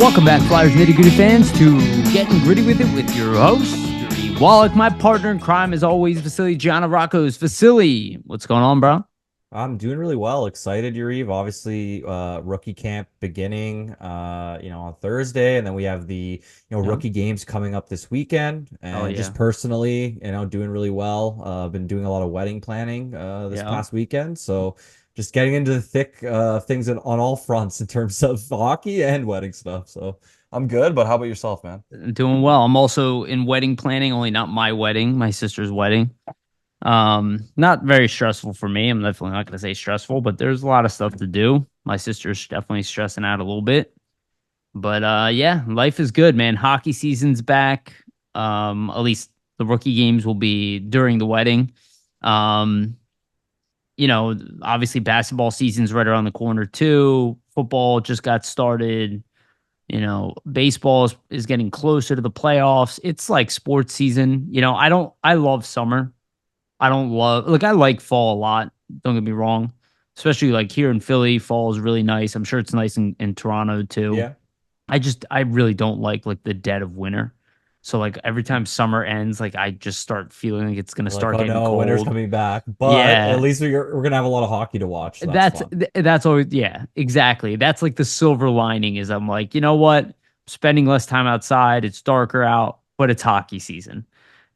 Welcome back, Flyers Nitty Gritty fans, to Getting Gritty with It with your host, Wolok. My partner in crime, as always, Vasili Gianarakos. Vasili, what's going on, bro? I'm doing really well. Excited, Yariv. Obviously, rookie camp beginning, on Thursday, and then we have the, Yeah. rookie games coming up this weekend. Oh, And just yeah. personally, doing really well. Been doing a lot of wedding planning, this Yeah. past weekend, so just getting into the thick, things on all fronts in terms of hockey and wedding stuff. So I'm good. But how about yourself, man? Doing well. I'm also in wedding planning, only not my wedding, my sister's wedding. Not very stressful for me. I'm definitely not going to say stressful, but there's a lot of stuff to do. My sister's definitely stressing out a little bit. But yeah, life is good, man. Hockey season's back. At least the rookie games will be during the wedding. Um, Obviously basketball season's right around the corner too. Football just got started. Baseball is getting closer to the playoffs. It's like sports season. I love summer. I like fall a lot. Don't get me wrong. Especially like here in Philly, fall is really nice. I'm sure it's nice in Toronto too. Yeah. I really don't like the dead of winter. So like every time summer ends, like I just start feeling like it's gonna You're like, start oh getting no, winter's cold. coming back. But at Yeah. least we're gonna have a lot of hockey to watch, so that's fun. That's always, yeah, exactly. That's like the silver lining is I'm like, you know what? Spending less time outside, it's darker out, but it's hockey season.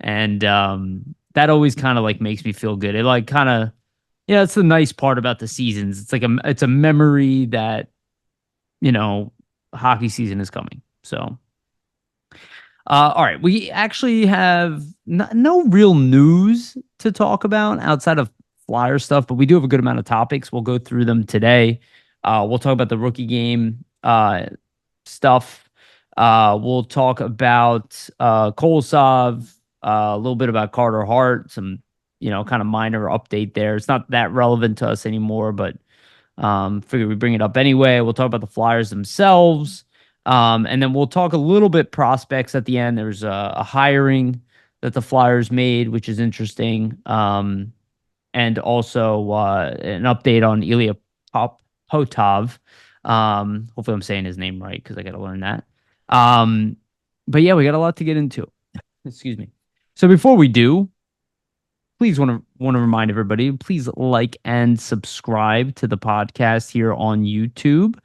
And that always kind of like makes me feel good. It like kind of, yeah, it's the nice part about the seasons. It's a memory that, you know, hockey season is coming. So all right, we actually have no real news to talk about outside of Flyer stuff, but we do have a good amount of topics. We'll go through them today. We'll talk about the rookie game stuff. We'll talk about Kolosov, a little bit about Carter Hart, some kind of minor update there. It's not that relevant to us anymore, but figure we bring it up anyway. We'll talk about the Flyers themselves. And then we'll talk a little bit prospects at the end. There's a hiring that the Flyers made, which is interesting. And also an update on Ilya Potov. Hopefully I'm saying his name right because I got to learn that. Um, but yeah, we got a lot to get into. Excuse me. So before we do, please want to remind everybody, please like and subscribe to the podcast here on YouTube.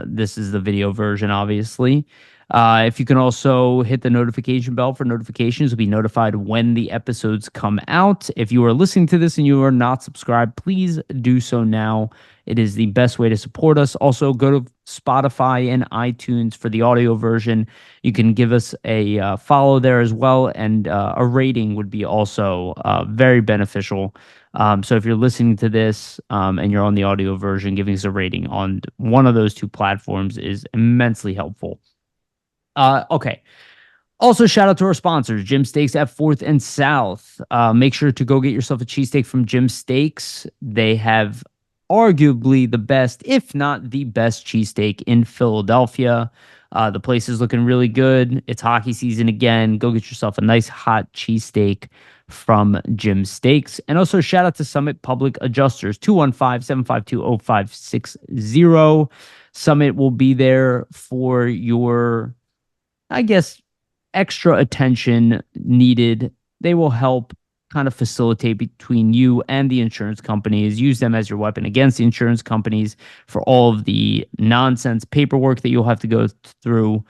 This is the video version, obviously. If you can also hit the notification bell for notifications, you'll be notified when the episodes come out. If you are listening to this and you are not subscribed, please do so now. It is the best way to support us. Also, go to Spotify and iTunes for the audio version. You can give us a follow there as well, and a rating would be also very beneficial. So if you're listening to this and you're on the audio version, giving us a rating on one of those two platforms is immensely helpful. Okay. Also, shout out to our sponsors, Jim Steaks at 4th and South. Make sure to go get yourself a cheesesteak from Jim Steaks. They have arguably the best, if not the best, cheesesteak in Philadelphia. The place is looking really good. It's hockey season again. Go get yourself a nice hot cheesesteak from Jim Steaks. And also shout out to Summit Public Adjusters, 215-752-0560. Summit will be there for your, I guess, extra attention needed. They will help kind of facilitate between you and the insurance companies. Use them as your weapon against the insurance companies for all of the nonsense paperwork that you'll have to go through.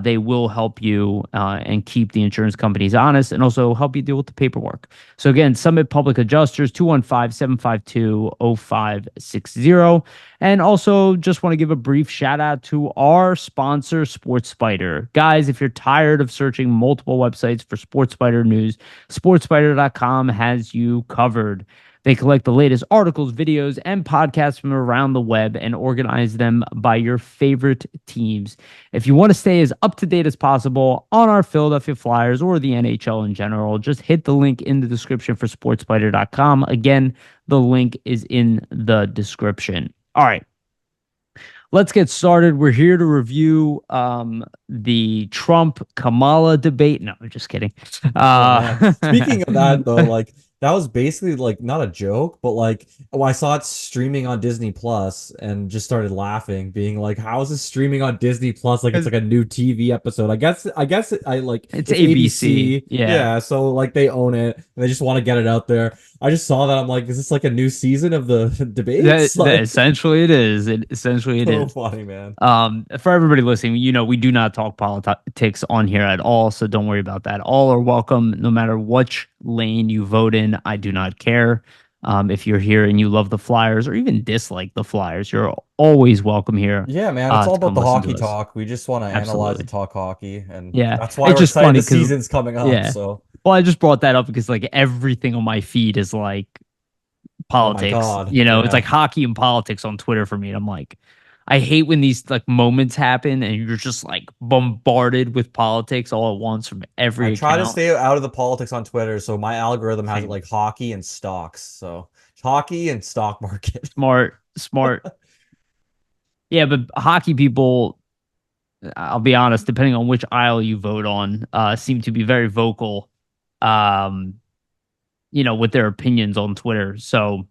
They will help you and keep the insurance companies honest and also help you deal with the paperwork. So again, Summit Public Adjusters, 215-752-0560. And also just want to give a brief shout out to our sponsor, Sports Spider. Guys, if you're tired of searching multiple websites for Sports Spider news, sportspider.com has you covered. They collect the latest articles, videos, and podcasts from around the web and organize them by your favorite teams. If you want to stay as up to date as possible on our Philadelphia Flyers or the NHL in general, just hit the link in the description for sportspider.com. Again, the link is in the description. All right. Let's get started. We're here to review the Trump Kamala debate. No, I'm just kidding. Oh man. Speaking of that though, like that was basically like not a joke, but like I saw it streaming on Disney Plus and just started laughing, being like, "How is this streaming on Disney Plus? Like it's 'Cause like a new TV episode." I like it's it's ABC. ABC, Yeah. yeah. So like they own it and they just want to get it out there. I just saw that. I'm like, is this like a new season of the debates? That Like, essentially it is. It essentially it so is. funny, man. For everybody listening, we do not talk politics on here at all, so don't worry about that. All are welcome, no matter which lane you vote in. I do not care. If you're here and you love the Flyers or even dislike the Flyers, you're always welcome here Yeah, man, it's all to about come the listen to hockey us. talk. We just want to analyze and Absolutely. talk hockey, and Yeah. that's why It's we're just excited funny the because, season's coming up. yeah. So, Well, I just brought that up because like everything on my feed is like oh my politics. God, It's like yeah. hockey and politics on Twitter for me. And I'm like, I hate when these like moments happen and you're just like bombarded with politics all at once from I every try to account. stay out of the politics on Twitter, so my algorithm has it Same. like hockey and stocks. So hockey and stock market. Smart, smart. Yeah, but hockey people, I'll be honest, depending on which aisle you vote on, seem to be very vocal, um, with their opinions on Twitter. So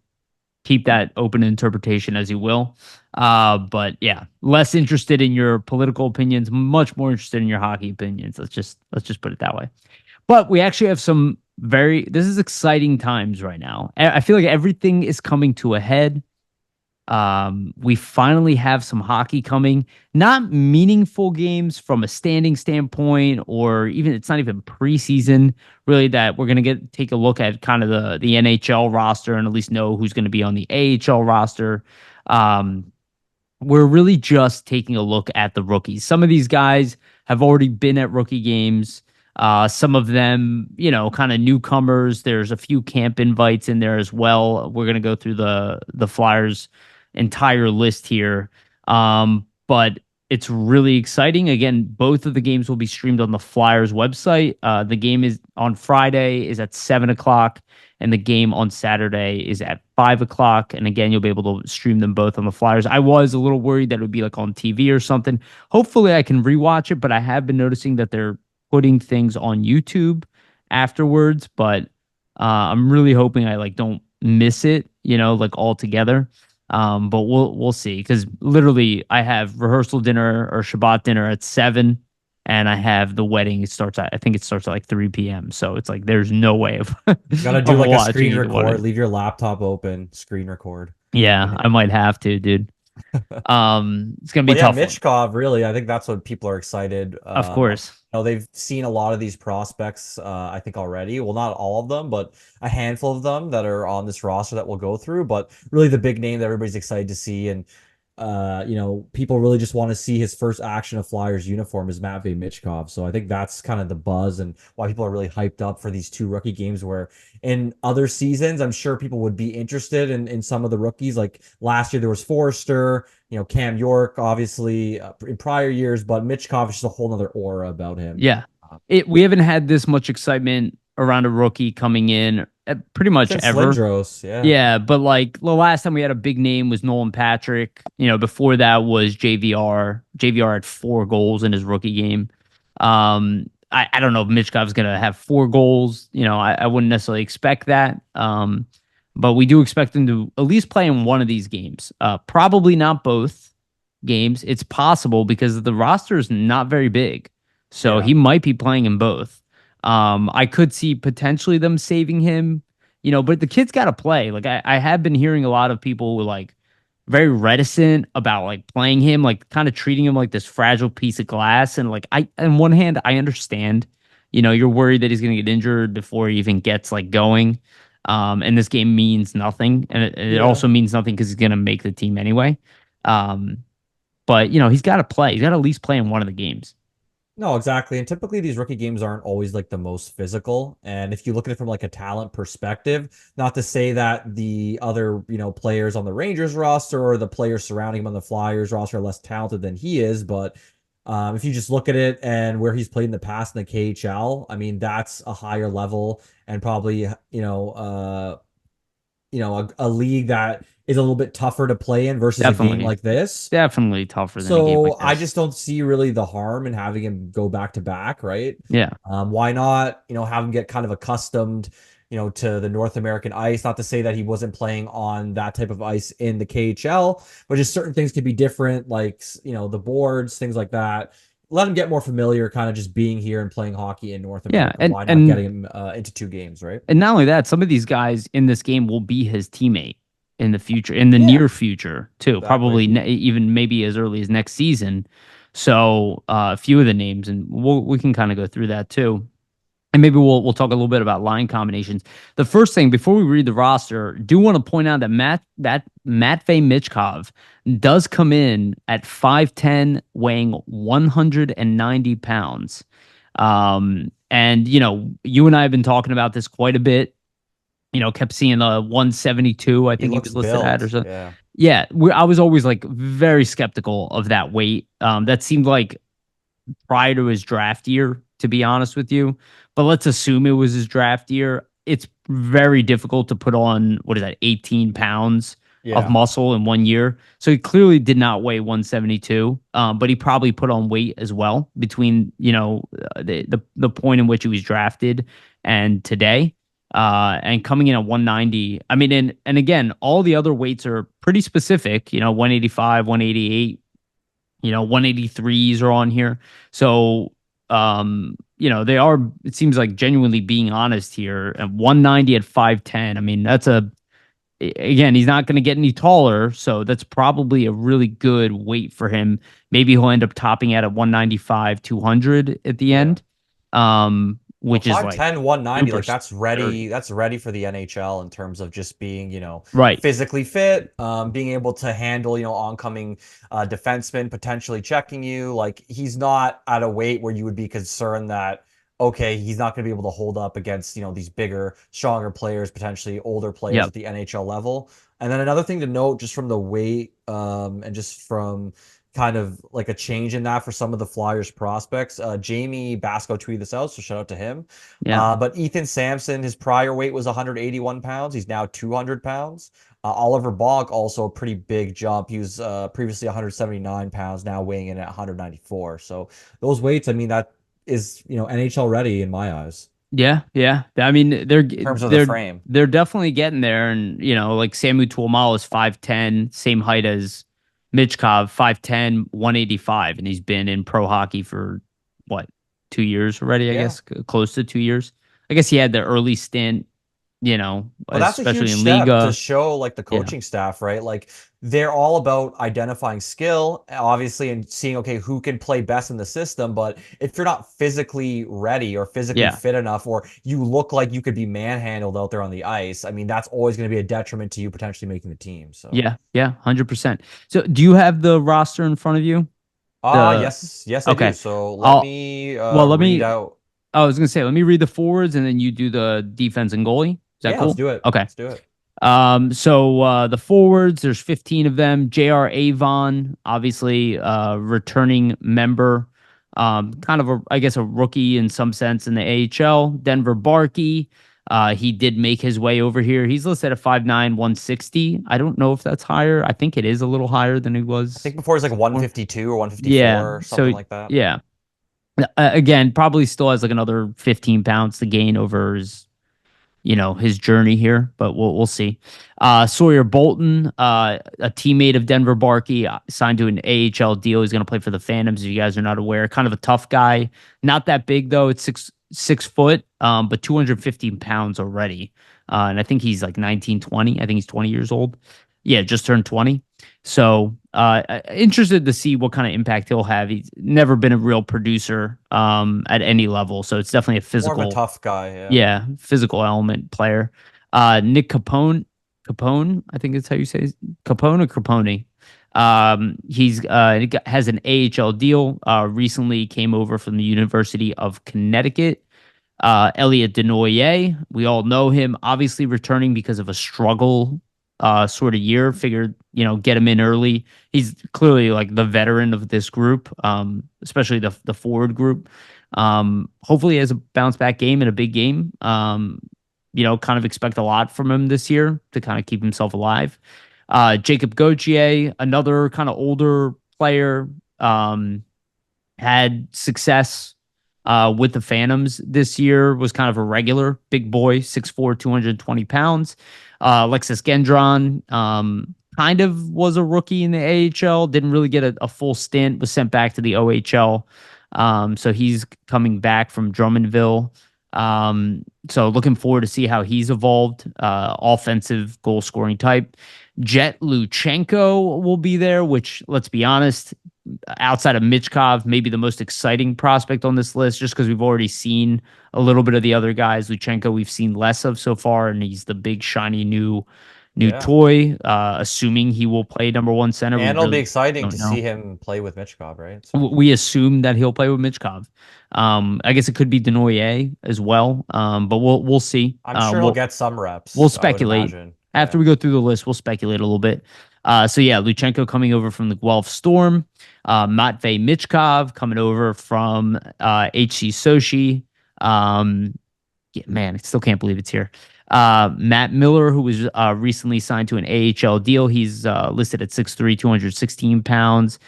keep that open interpretation as you will. But yeah, less interested in your political opinions, much more interested in your hockey opinions. Let's just put it that way. But we actually have some very this is exciting times right now. I feel like everything is coming to a head. We finally have some hockey coming, not meaningful games from a standing standpoint, or even it's not even preseason really that we're gonna take a look at kind of the NHL roster and at least know who's going to be on the AHL roster. Um, we're really just taking a look at the rookies. Some of these guys have already been at rookie games. Some of them, kind of newcomers. There's a few camp invites in there as well. We're gonna go through the Flyers' entire list here. But it's really exciting. Again, both of the games will be streamed on the Flyers website. The game is on Friday is at 7 o'clock, and the game on Saturday is at 5 o'clock. And again, you'll be able to stream them both on the Flyers. I was a little worried that it would be like on TV or something. Hopefully, I can rewatch it, but I have been noticing that they're putting things on YouTube afterwards. But I'm really hoping I like don't miss it, like altogether. But we'll see because literally I have rehearsal dinner or Shabbat dinner at 7, and I have the wedding. I think it starts at like 3 p.m. So it's like there's no way of Gotta do of like a watching screen either one. record. Leave your laptop open, screen record. Yeah, I might have to, dude. It's gonna be a But yeah, tough one, Mitchkov, really, I think that's what people are excited. of course. They've seen a lot of these prospects, I think already. Well, not all of them, but a handful of them that are on this roster that we'll go through. But really, the big name that everybody's excited to see, and people really just want to see his first action of Flyers uniform is Matvei Michkov. So I think that's kind of the buzz and why people are really hyped up for these two rookie games. Where in other seasons, I'm sure people would be interested in some of the rookies. Like last year, there was Forrester, Cam York, obviously in prior years, but Michkov is just a whole nother aura about him. Yeah. Uh, We haven't had this much excitement around a rookie coming in pretty much since ever. Lindros, yeah. Yeah, but like the last time we had a big name was Nolan Patrick. Before that was JVR. JVR had 4 goals in his rookie game. I don't know if Michkov's gonna have 4 goals. I wouldn't necessarily expect that. But we do expect him to at least play in one of these games. Probably not both games. It's possible because the roster is not very big. So Yeah. he might be playing in both. I could see potentially them saving him, but the kid's got to play. Like I have been hearing a lot of people who like very reticent about like playing him, like kind of treating him like this fragile piece of glass. And like on one hand, I understand, you're worried that he's going to get injured before he even gets like going. And this game means nothing, and it Yeah. also means nothing because he's going to make the team anyway. Um, but he's got to play. He's got to at least play in one of the games. No, exactly. And typically these rookie games aren't always like the most physical. And if you look at it from like a talent perspective, not to say that the other, players on the Rangers roster or the players surrounding him on the Flyers roster are less talented than he is, but if you just look at it and where he's played in the past in the KHL, I mean, that's a higher level and probably, a league that is a little bit tougher to play in versus a game Definitely, like this. definitely tougher than a game So like I this. just don't see really the harm in having him go back to back, right? Yeah. Why not, have him get kind of accustomed, to the North American ice. Not to say that he wasn't playing on that type of ice in the KHL, but just certain things could be different, like the boards, things like that. Let him get more familiar, kind of just being here and playing hockey in North Yeah, America. Why not getting him into 2 games, right? and not only that, some of these guys in this game will be his teammate in the future, in the Yeah, near future too. exactly. Probably even maybe as early as next season. So a few of the names, and we can kind of go through that too. And maybe we'll talk a little bit about line combinations. The first thing before we read the roster, do want to point out that Matvey Michkov does come in at 5'10", weighing 190 pounds. And you and I have been talking about this quite a bit. Kept seeing the 172, I He think he looks was listed at or built. so. Yeah. Yeah, I was always like very skeptical of that weight. That seemed like prior to his draft year, to be honest with you. But let's assume it was his draft year. It's very difficult to put on, what is that, 18 pounds of Yeah. muscle in 1 year. So he clearly did not weigh 172, but he probably put on weight as well between, the point in which he was drafted and today. And coming in at 190. I mean, and again, all the other weights are pretty specific, 185, 188, 183s are on here. So, they are, it seems like genuinely being honest here. At 190 at 5'10. I mean, again, he's not going to get any taller. So that's probably a really good weight for him. Maybe he'll end up topping out at 195, 200 at the Yeah. end, Well, which is like 5'10", 190, super like sturdy. that's ready for the NHL in terms of just being, Right. physically fit, being able to handle, oncoming defensemen potentially checking you. Like he's not at a weight where you would be concerned that, okay, he's not going to be able to hold up against, these bigger, stronger players, potentially older players Yep. at the NHL level. And then another thing to note just from the weight, and just from kind of like a change in that for some of the Flyers prospects. Jamie Basco tweeted this out, so shout out to him. Yeah. But Ethan Sampson, his prior weight was 181 pounds. He's now 200 pounds. Oliver Bonk, also a pretty big jump. He was previously 179 pounds, now weighing in at 194. So those weights, I mean, that is, NHL ready in my eyes Yeah, yeah. I mean, in terms of the frame. they're definitely getting there, and like Samu Tuomal is 5'10", same height as Michkov, 5'10", 185, and he's been in pro hockey for what, 2 years already? I Yeah. guess close to 2 years. I guess he had the early stint, Well, that's a especially huge in step to Liga. show like the Yeah, coaching staff, right? Like they're all about identifying skill, obviously, and seeing, okay, who can play best in the system. But if you're not physically ready or physically yeah, fit enough, or you look like you could be manhandled out there on the ice, I mean, that's always going to be a detriment to you potentially making the team. So, yeah, yeah, 100%. So, do you have the roster in front of you? The yes, yes, I do. Okay. So let I'll me let read me out. I was gonna say, let me read the forwards and then you do the defense and goalie. Is that Yeah, let's cool? do it. Okay. Let's do it. So the forwards, there's 15 of them. J.R. Avon, obviously, returning member, kind of I guess a rookie in some sense in the AHL. Denver Barkey, he did make his way over here. He's listed at 5'9", 160. I don't know if that's higher. I think it is a little higher than he I was think before it's like before. 152 or Yeah. 154 or So something like that. yeah. Again, probably still has like another 15 pounds to gain over his journey here, but we'll see. Sawyer Bolton, a teammate of Denver Barkey, signed to an AHL deal. He's going to play for the Phantoms. If you guys are not aware, kind of a tough guy. Not that big though. It's 6 foot, but 215 pounds already. And I think he's like 19, 20. I think he's 20 years old. Yeah, just turned 20. So interested to see what kind of impact he'll have. He's never been a real producer at any level, so it's definitely a More of a physical, tough guy, yeah. yeah, physical element player. Nick Capone, I think that's how you say it. Capone or Capone. Has an AHL deal. Recently came over from the University of Connecticut. Elliot Denoyer, we all know him, obviously returning because of a struggle sort of year. Figured, get him in early. He's clearly like the veteran of this group, especially the forward group. Hopefully he has a bounce back game and a big game. Kind of expect a lot from him this year to kind of keep himself alive. Jacob Gauthier, another kind of older player, had success With the Phantoms this year was kind of a regular big boy, 6'4", 220 pounds. Alexis Gendron, kind of was a rookie in the AHL, didn't really get a full stint, was sent back to the OHL. So he's coming back from Drummondville. So looking forward to see how he's evolved. Offensive goal scoring type. Jet Luchenko will be there, which, let's be honest, outside of Michkov, maybe the most exciting prospect on this list, just because we've already seen a little bit of the other guys. Luchenko, we've seen less of so far, and he's the big shiny new Yeah. toy. Assuming he will play number one center, we And it'll be really exciting don't to see know. him play with Michkov, right? So We assume that he'll play with Michkov. I guess it could be Denoyer as well, but we'll see. I'm sure he'll get some We'll reps, I would speculate imagine. after Yeah. we go through the list. We'll speculate a little bit. So yeah, Luchenko coming over from the Guelph Storm, Matvey Michkov coming over from HC Sochi. Yeah, man, I still can't believe it's here. Matt Miller, who was recently signed to an AHL deal, he's listed at 6'3", 216 pounds.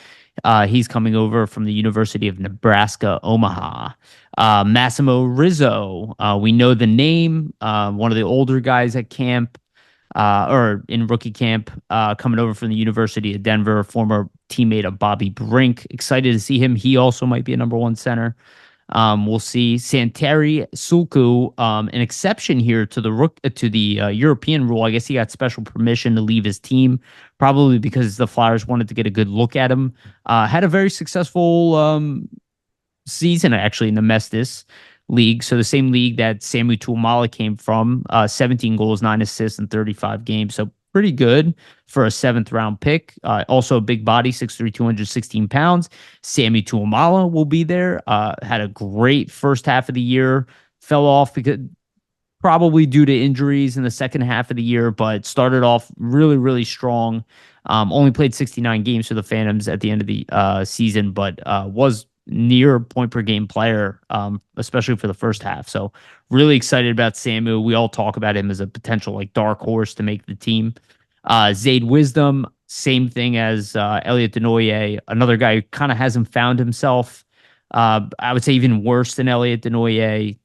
He's coming over from the University of Nebraska, Omaha. Massimo Rizzo, we know the name, one of the older guys at camp, or in rookie camp, coming over from the University of Denver, former teammate of Bobby Brink. Excited to see him. He also might be a number one center. We'll see Santeri Sulku, an exception here to the European rule. I guess he got special permission to leave his team, probably because the Flyers wanted to get a good look at him. Had a very successful season actually in the Mestis League, so the same league that Samu Tuamala came from. 17 goals, 9 assists in 35 games, so pretty good for a seventh round pick. Also a big body, 6'3", 216 pounds. Sammy Tuamala will be there. Had a great first half of the year. Fell off because probably due to injuries in the second half of the year, but started off really, really strong. Only played 69 games for the Phantoms at the end of the season, but was near point per game player, especially for the first half. So really excited about Samu. We all talk about him as a potential like dark horse to make the team. Zayd Wisdom, same thing as Elliot Denoyer, another guy who kind of hasn't found himself. I would say even worse than Elliot Denoyer.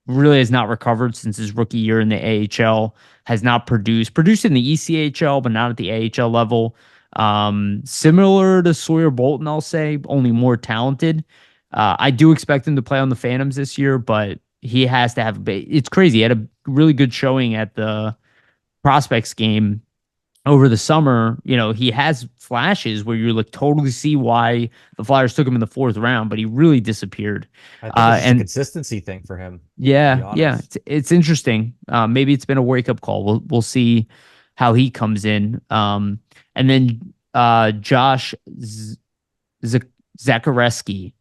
Really has not recovered since his rookie year in the AHL. Has not produced in the ECHL, but not at the AHL level. Similar to Sawyer Bolton, I'll say, only more talented. I do expect him to play on the Phantoms this year, but he has to have. It's crazy. He had a really good showing at the prospects game over the summer. He has flashes where you like totally see why the Flyers took him in the fourth round, but he really disappeared. I think it's just a And consistency thing for him, to be yeah, honest. it's interesting. Maybe it's been a wake up call. We'll see how he comes in. And then Josh Zakareski.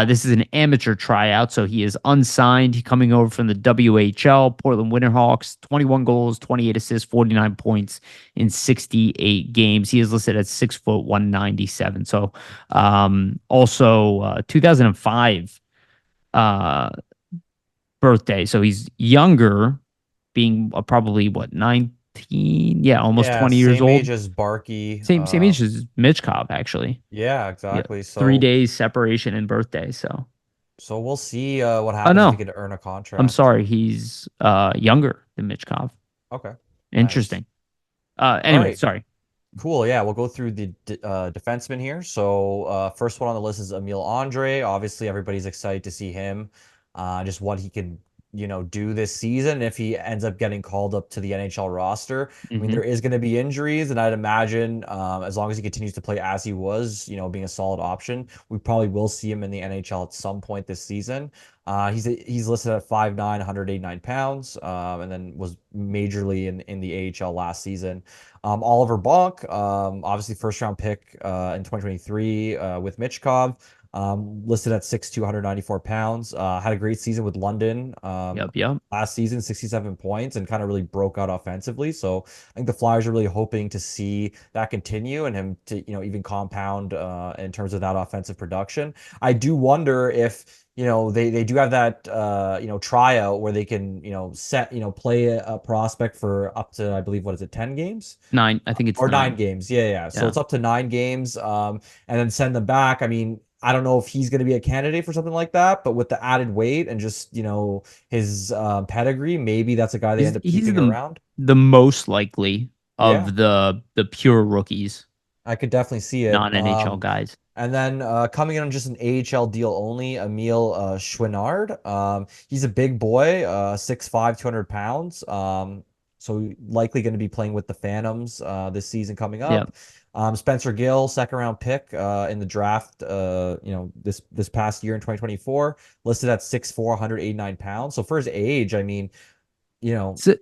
This is an amateur tryout, so he is unsigned. He coming over from the WHL, Portland Winterhawks. 21 goals, 28 assists, 49 points in 68 games. He is listed at 6', 197. So, also 2005 birthday. So he's younger, being probably what, 19? Yeah, almost Yeah, 20 years same age old. as Barkey. Same age as Mitch Cobb, actually. Yeah, Yeah, exactly. 3 days separation in birthday. So we'll see what Oh happens if he no, can earn a I'm contract. sorry. He's younger than Mitch Cobb. Okay, nice. Interesting. All Anyway, right, sorry. cool. Yeah, we'll go through the defenseman here. So first one on the list is Emil Andre. Obviously, everybody's excited to see him. Just what he can, do this season if he ends up getting called up to the NHL roster. I mean, Hmm. there is going to be injuries, and I'd imagine as long as he continues to play as he was, being a solid option, we probably will see him in the NHL at some point this season. He's listed at 5'9", 189 pounds, and then was majorly in the AHL last season. Oliver Bonk, obviously first round pick in 2023 with Michkov, listed at 6'2", 194 pounds. Had a great season with London Yep. last season, 67 points, and kind of really broke out offensively. So I think the Flyers are really hoping to see that continue and him to, even compound in terms of that offensive production. I do wonder if they do have that tryout where they can play a prospect for up to, I believe, what is it, 10 games 9. I think it's or 9 9. games. Yeah. So Yeah. it's up to 9 games, and then send them back. I mean, I don't know if he's going to be a candidate for something like that, but with the added weight and just, his pedigree, maybe that's a guy they end up He's keeping around. the most likely Yeah, of the pure rookies, I could definitely see it. non-NHL guys. And then coming in on just an AHL deal only, Emil Chouinard. He's a big boy, 6'5", 200 pounds. So likely going to be playing with the Phantoms this season coming Yep. up. Spencer Gill, second round pick in the draft, this past year in 2024, listed at 6'4", 189 pounds. So for his age, I mean, you know, Su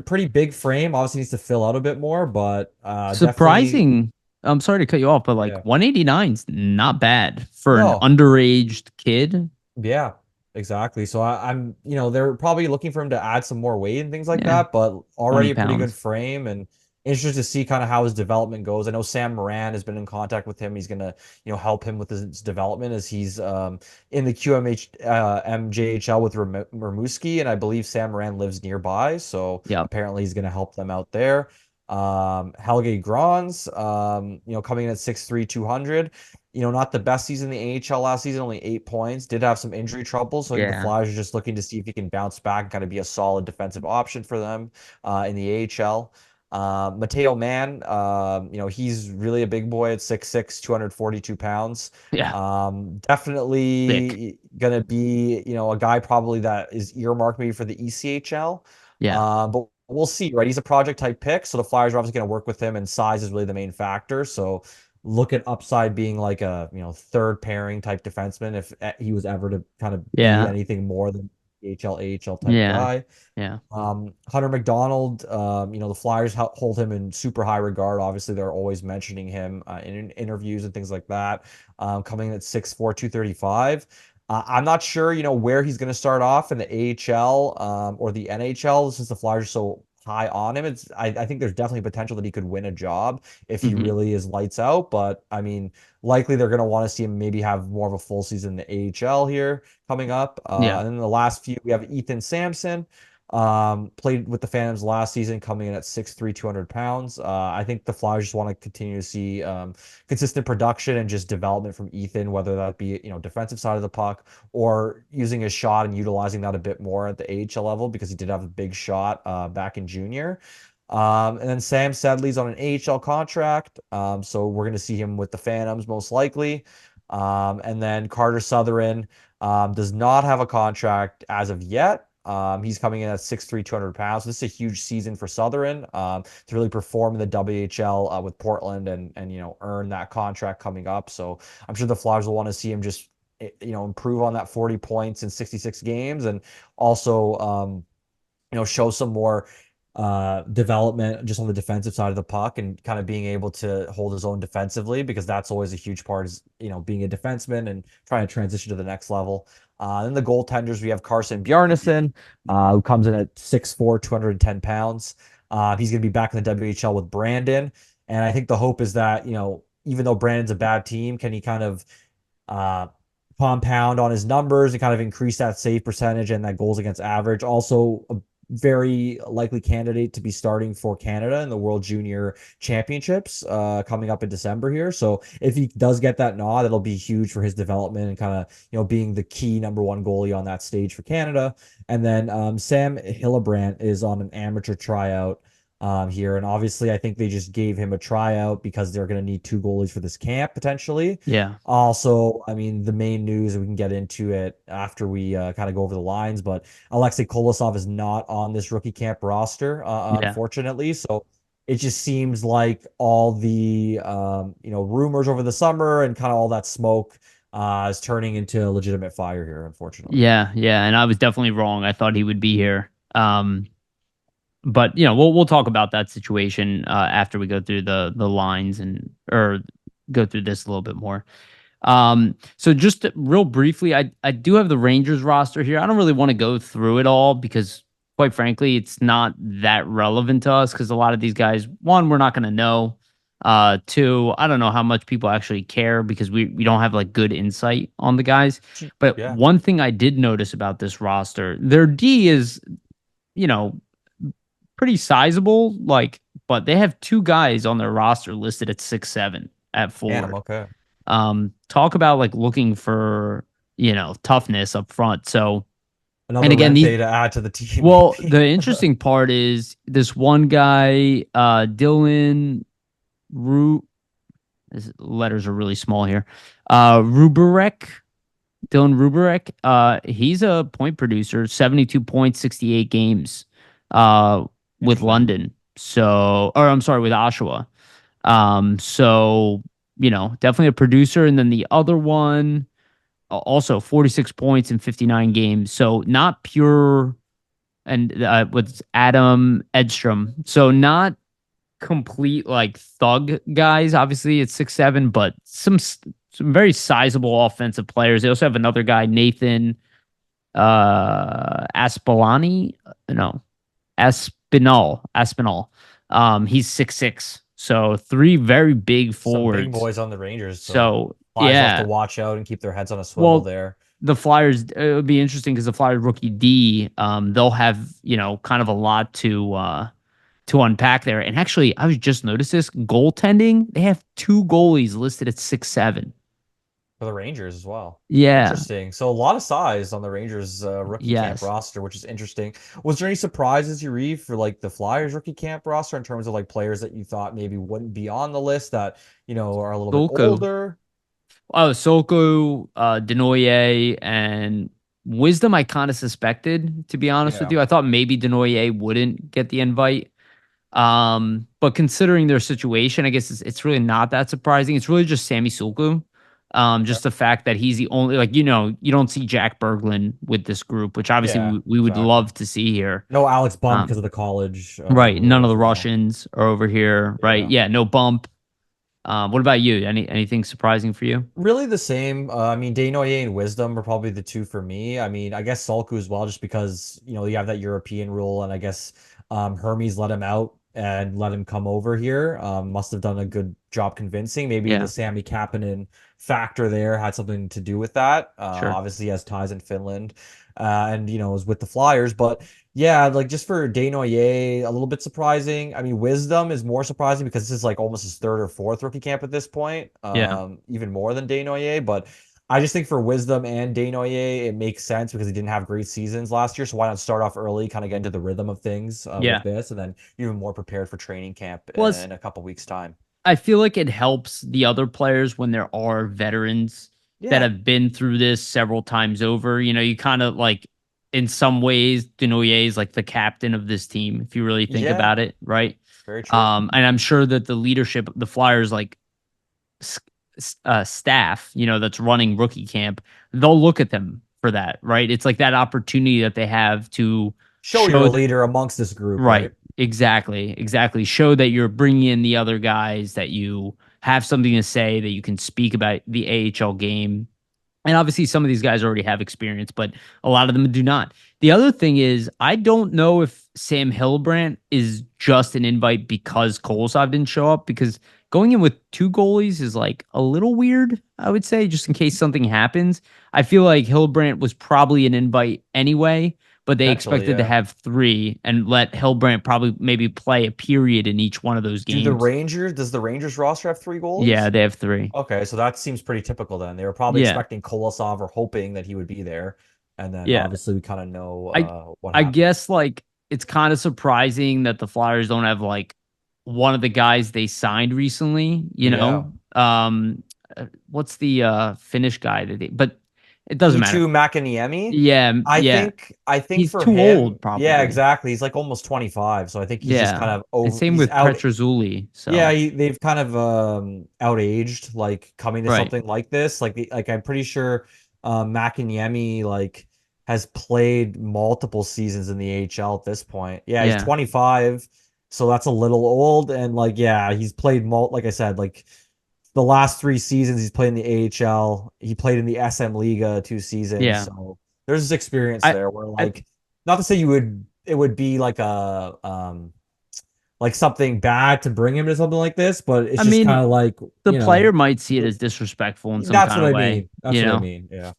pretty big frame. Obviously needs to fill out a bit more, but definitely, surprising. I'm sorry to cut you off, but like yeah. 189's not bad for an No, underaged kid. yeah, exactly. So I'm, they're probably looking for him to add some more weight and things like Yeah, that, but 20 already a pretty good pounds. frame and interested to see kind of how his development goes. I know Sam Moran has been in contact with him. He's gonna, help him with his development as he's in the MJHL with Ramuski, and I believe Sam Moran lives nearby, so Yep. apparently he's gonna help them out there. Helge Grons, coming in at 6'3", 200. Not the best season in the AHL last season, only 8 points. Did have some injury trouble, so I think the Yeah. Flyers are just looking to see if he can bounce back and kind of be a solid defensive option for them in the AHL. Mateo Mann, he's really a big boy at 6'6", 242 pounds. Yeah. Thick. Definitely gonna be, a guy probably that is earmarked maybe for the ECHL. Yeah. But we'll see, right? He's a project type pick, so the Flyers are obviously going to work with him, and size is really the main factor. So look at upside being like a third pairing type defenseman if he was ever to kind of be Yeah. anything more than AHL AHL type Yeah. guy. Yeah. Hunter McDonald, the Flyers hold him in super high regard. Obviously, they're always mentioning him in interviews and things like that. Coming in at 6'4", 235. I'm not sure, where he's going to start off in the AHL or the NHL since the Flyers are so high on him. I think there's definitely potential that he could win a job if he Hmm. really is lights out. But I mean, likely they're going to want to see him maybe have more of a full season in the AHL here coming up. Yeah. And then the last few, we have Ethan Sampson. Played with the Phantoms last season, coming in at 6'3", 200 pounds. I think the Flyers just want to continue to see consistent production and just development from Ethan, whether that be, defensive side of the puck or using his shot and utilizing that a bit more at the AHL level because he did have a big shot back in junior. And then Sam Sedley's on an AHL contract. So we're going to see him with the Phantoms most likely. And then Carter Sotheran does not have a contract as of yet. He's coming in at 6'3", 200 pounds. So this is a huge season for Sotheran to really perform in the WHL with Portland and earn that contract coming up. So I'm sure the Flyers will want to see him just improve on that 40 points in 66 games and also show some more development just on the defensive side of the puck and kind of being able to hold his own defensively because that's always a huge part is being a defenseman and trying to transition to the next level. Then the goaltenders, we have Carson Bjarnason, who comes in at 6'4", 210 pounds. He's going to be back in the WHL with Brandon. And I think the hope is that, even though Brandon's a bad team, can he kind of uh, compound on his numbers and kind of increase that save percentage and that goals against average. Also, a very likely candidate to be starting for Canada in the World Junior Championships coming up in December here. So if he does get that nod, it'll be huge for his development and kind of being the key number one goalie on that stage for Canada. And then Sam Hillebrand is on an amateur tryout here. And obviously, I think they just gave him a tryout because they're going to need two goalies for this camp potentially. Yeah. Also, I mean, the main news, we can get into it after we kind of go over the lines, but Alexei Kolosov is not on this rookie camp roster, Yeah. unfortunately. So it just seems like all the, rumors over the summer and kind of all that smoke is turning into a legitimate fire here, unfortunately. Yeah. Yeah. And I was definitely wrong. I thought he would be here. But we'll talk about that situation after we go through the lines and or go through this a little bit more. So just real briefly, I do have the Rangers roster here. I don't really want to go through it all because, quite frankly, it's not that relevant to us because a lot of these guys, one, we're not going to know. Two, I don't know how much people actually care because we don't have like good insight on the guys. But Yeah. one thing I did notice about this roster, their D is, you know, pretty sizable, like, but they have two guys on their roster listed at 6'7" at Damn. forward. Okay. Talk about like looking for, toughness up front. So, and Another again, Rente to add to the team, well, maybe. the interesting part is this one guy, Dylan Ru his letters are really small here. Ruberek, Dylan Ruberek, he's a point producer, 72 points, 68 games, uh, with Interesting. London. So, or I'm sorry, with Oshawa. So, definitely a producer. And then the other one, also 46 points in 59 games. So not pure, and with Adam Edstrom. So not complete like thug guys. Obviously, it's 6'7", but some very sizable offensive players. They also have another guy, Nathan Aspilani. No, Aspinall. He's 6'6". So three very big Some big forwards. boys on the Rangers, so So Flyers will have to yeah, watch out and keep their heads on a swivel well, there. the Flyers, it would be interesting because the Flyers rookie D, they'll have, kind of a lot to unpack there. And actually, I was just noticed this goaltending. They have two goalies listed at 6'7". For the Rangers as well. Yeah. Interesting. So a lot of size on the Rangers rookie camp Yes. roster, which is interesting. Was there any surprises you read for like the Flyers rookie camp roster in terms of like players that you thought maybe wouldn't be on the list that, are a little bit Solko. older? Oh, Solko, Denoyer, and Wisdom. I kind of suspected, to be honest with Yeah. you. I thought maybe Denoyer wouldn't get the invite. But considering their situation, I guess it's really not that surprising. It's really just Sammy Sulku. Okay. Just the fact that he's the only, like, you don't see Jack Berglund with this group, which obviously Yeah, we would exactly. love to see here. No Alex Bum because Um, of the college right. None rule of as the well. Russians are over here, right? Yeah. Yeah, no bump. What about you? Anything surprising for you? Really the same. I mean, Desnoyers and Wisdom are probably the two for me. I mean, I guess Sulku as well, just because, you have that European rule, and I guess Hermes let him out and let him come over here. Must have done a good job convincing. Maybe the Yeah, Sami Kapanen factor there had something to do with that. sure. Obviously, he has ties in Finland, and is with the Flyers, but. Yeah, like just for Desnoyers, a little bit surprising. I mean, Wisdom is more surprising because this is like almost his third or fourth rookie camp at this point, Yeah. even more than Desnoyers. But I just think for Wisdom and Desnoyers, it makes sense because he didn't have great seasons last year. So why not start off early, kind of get into the rhythm of things with Yeah. this, and then even more prepared for training camp Plus, in a couple weeks' time. I feel like it helps the other players when there are veterans that Yeah, have been through this several times over. You kind of like, in some ways, Denoyer is like the captain of this team, if you really think yeah, about it, right? very true. And I'm sure that the leadership, the Flyers, like staff, that's running rookie camp, they'll look at them for that, right? It's like that opportunity that they have to Show you're show a that. leader amongst this group, Right. right? Exactly. Exactly. Show that you're bringing in the other guys, that you have something to say, that you can speak about the AHL game. And obviously, some of these guys already have experience, but a lot of them do not. The other thing is, I don't know if Sam Hillbrand is just an invite because Kolosov didn't show up, because going in with two goalies is like a little weird, I would say, just in case something happens. I feel like Hillbrand was probably an invite anyway, but they Potentially, expected to yeah. have three and let Hillbrand probably maybe play a period in each one of those games. Does the Rangers roster have three Yeah, goalies? they have three. Okay, so that seems pretty typical then. They were probably Yeah. expecting Kolosov or hoping that he would be there. And then Yeah. obviously we kind of know I what I happened. guess like it's kind of surprising that the Flyers don't have like one of the guys they signed recently, Yeah. what's the Finnish guy but it doesn't matter. E2 Makiniemi, Yeah, yeah. I think He's for too him, old yeah, probably. exactly. He's like almost 25, so I think he's just Yeah. kind of And over same he's with out. Petrozuli. Yeah, So, they've kind of outaged like coming to right. something like this. Like I'm pretty sure Makiniemi like has played multiple seasons in the AHL at this point. Yeah, he's Yeah. 25, so that's a little old. And like, yeah, he's played like I said, like the last three seasons he's played in the AHL. He played in the SM Liga 2 seasons, Yeah. so there's this experience I there where I like not to say it would be like something bad to bring him to something like this, but it's I just mean, kind of like, the player might see it as disrespectful in some that's kind what of I way, mean. That's what I mean. Yeah.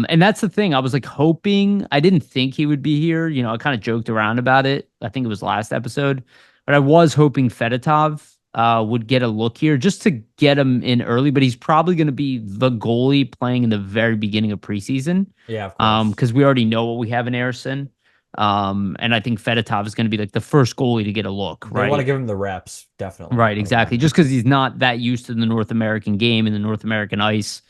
And that's the thing. I was like hoping, I didn't think he would be here. I kind of joked around about it. I think it was last episode, but I was hoping Fedotov. would get a look here just to get him in early, but he's probably going to be the goalie playing in the very beginning of preseason. Yeah, of course. Because we already know what we have in Arison. And I think Fedotov is going to be like the first goalie to get a look, They want to right? give him the reps, definitely. Right, exactly. 100%. Just because he's not that used to the North American game and the North American ice.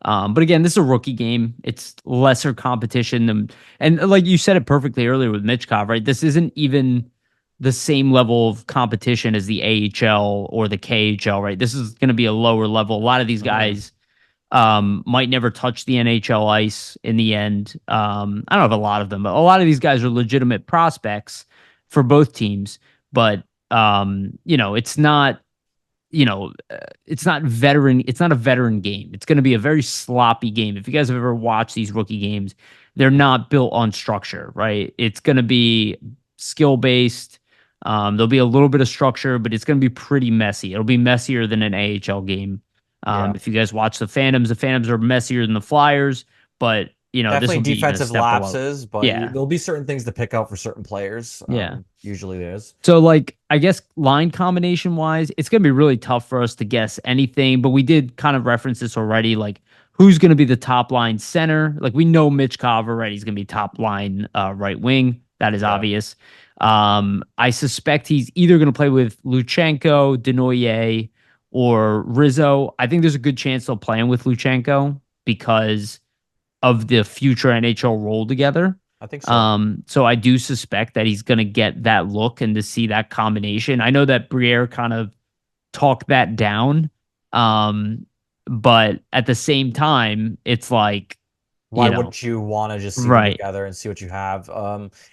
But again, this is a rookie game. It's lesser competition and like you said it perfectly earlier with Mitchkov, right? This isn't even the same level of competition as the AHL or the KHL, right? This is going to be a lower level. A lot of these Mhm. guys might never touch the NHL ice in the end. I don't have a lot of them, but a lot of these guys are legitimate prospects for both teams. But it's not it's not veteran. It's not a veteran game. It's going to be a very sloppy game. If you guys have ever watched these rookie games, they're not built on structure, right? It's going to be skill based. There'll be a little bit of structure, but it's going to be pretty messy. It'll be messier than an AHL game. Yeah. If you guys watch the Phantoms are messier than the Flyers, but this Definitely will be even a defensive step below. lapses, but Yeah, there'll be certain things to pick out for certain players. yeah. Usually there's. So, like, I guess line combination wise, it's going to be really tough for us to guess anything, but we did kind of reference this already. Like, who's going to be the top line center? Like, we know Mitch Kov already is going to be top line right wing. That is Yeah. obvious. I suspect he's either going to play with Luchenko, Denoyer, or Rizzo. I think there's a good chance they'll play him with Luchenko because of the future NHL role together. I think so. So I do suspect that he's going to get that look and to see that combination. I know that Briere kind of talked that down. Um, but at the same time, it's like, Why wouldn't you want to just see them right. together and see what you have?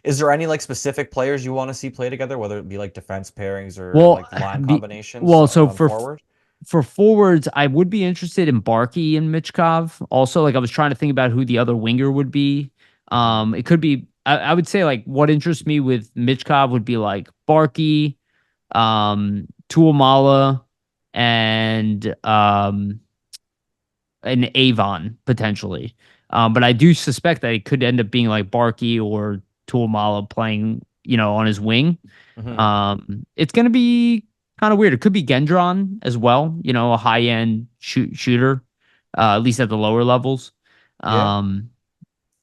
Is there any like specific players you want to see play together, whether it be like defense pairings or Well, like line be, combinations well, so on forward? for forwards, I would be interested in Barkey and Michkov. Also, like I was trying to think about who the other winger would be. Hmm. It could be I would say like what interests me with Michkov would be like Barkey, Tuamala, and an Avon potentially. But I do suspect that it could end up being like Barkey or Tuamala playing, on his wing. Hmm. It's going to be kind of weird. It could be Gendron as well, a high end shooter, at least at the lower levels. Yeah. Um,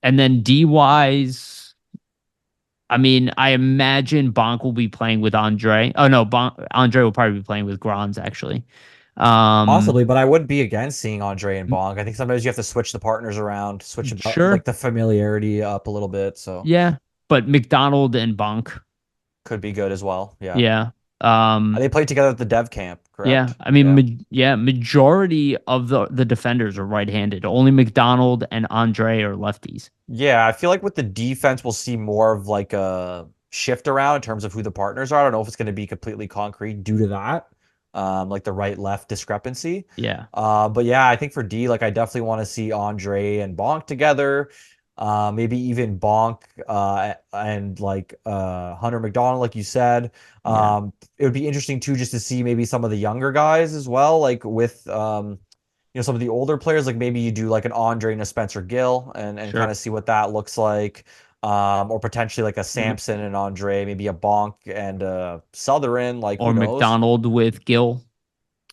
and then D wise, I mean, I imagine Bonk will be playing with Andre. Oh no, Andre will probably be playing with Grons actually. Um, Possibly, but I wouldn't be against seeing Andre and Bonk. I think sometimes you have to switch the partners around, switch about like sure, the familiarity up a little bit, so yeah, but McDonald and Bonk, could be good as well. Yeah. yeah. Um, They played together at the dev camp, Yeah, correct? I mean, Yeah. majority of the defenders are right-handed. Only McDonald and Andre are lefties. Yeah, I feel like with the defense, we'll see more of like a shift around in terms of who the partners are. I don't know if it's going to be completely concrete due to that, like the right-left discrepancy. Yeah, But yeah, I think for D, like I definitely want to see Andre and Bonk together. Maybe even Bonk and like Hunter McDonald, like you said. yeah, It would be interesting too, just to see maybe some of the younger guys as well, like with some of the older players, like maybe you do like an Andre and a Spencer Gill and kind sure. of see what that looks like. Or potentially like a M- Samson and Andre, maybe a Bonk and a Southern, like who Or knows? McDonald with Gill.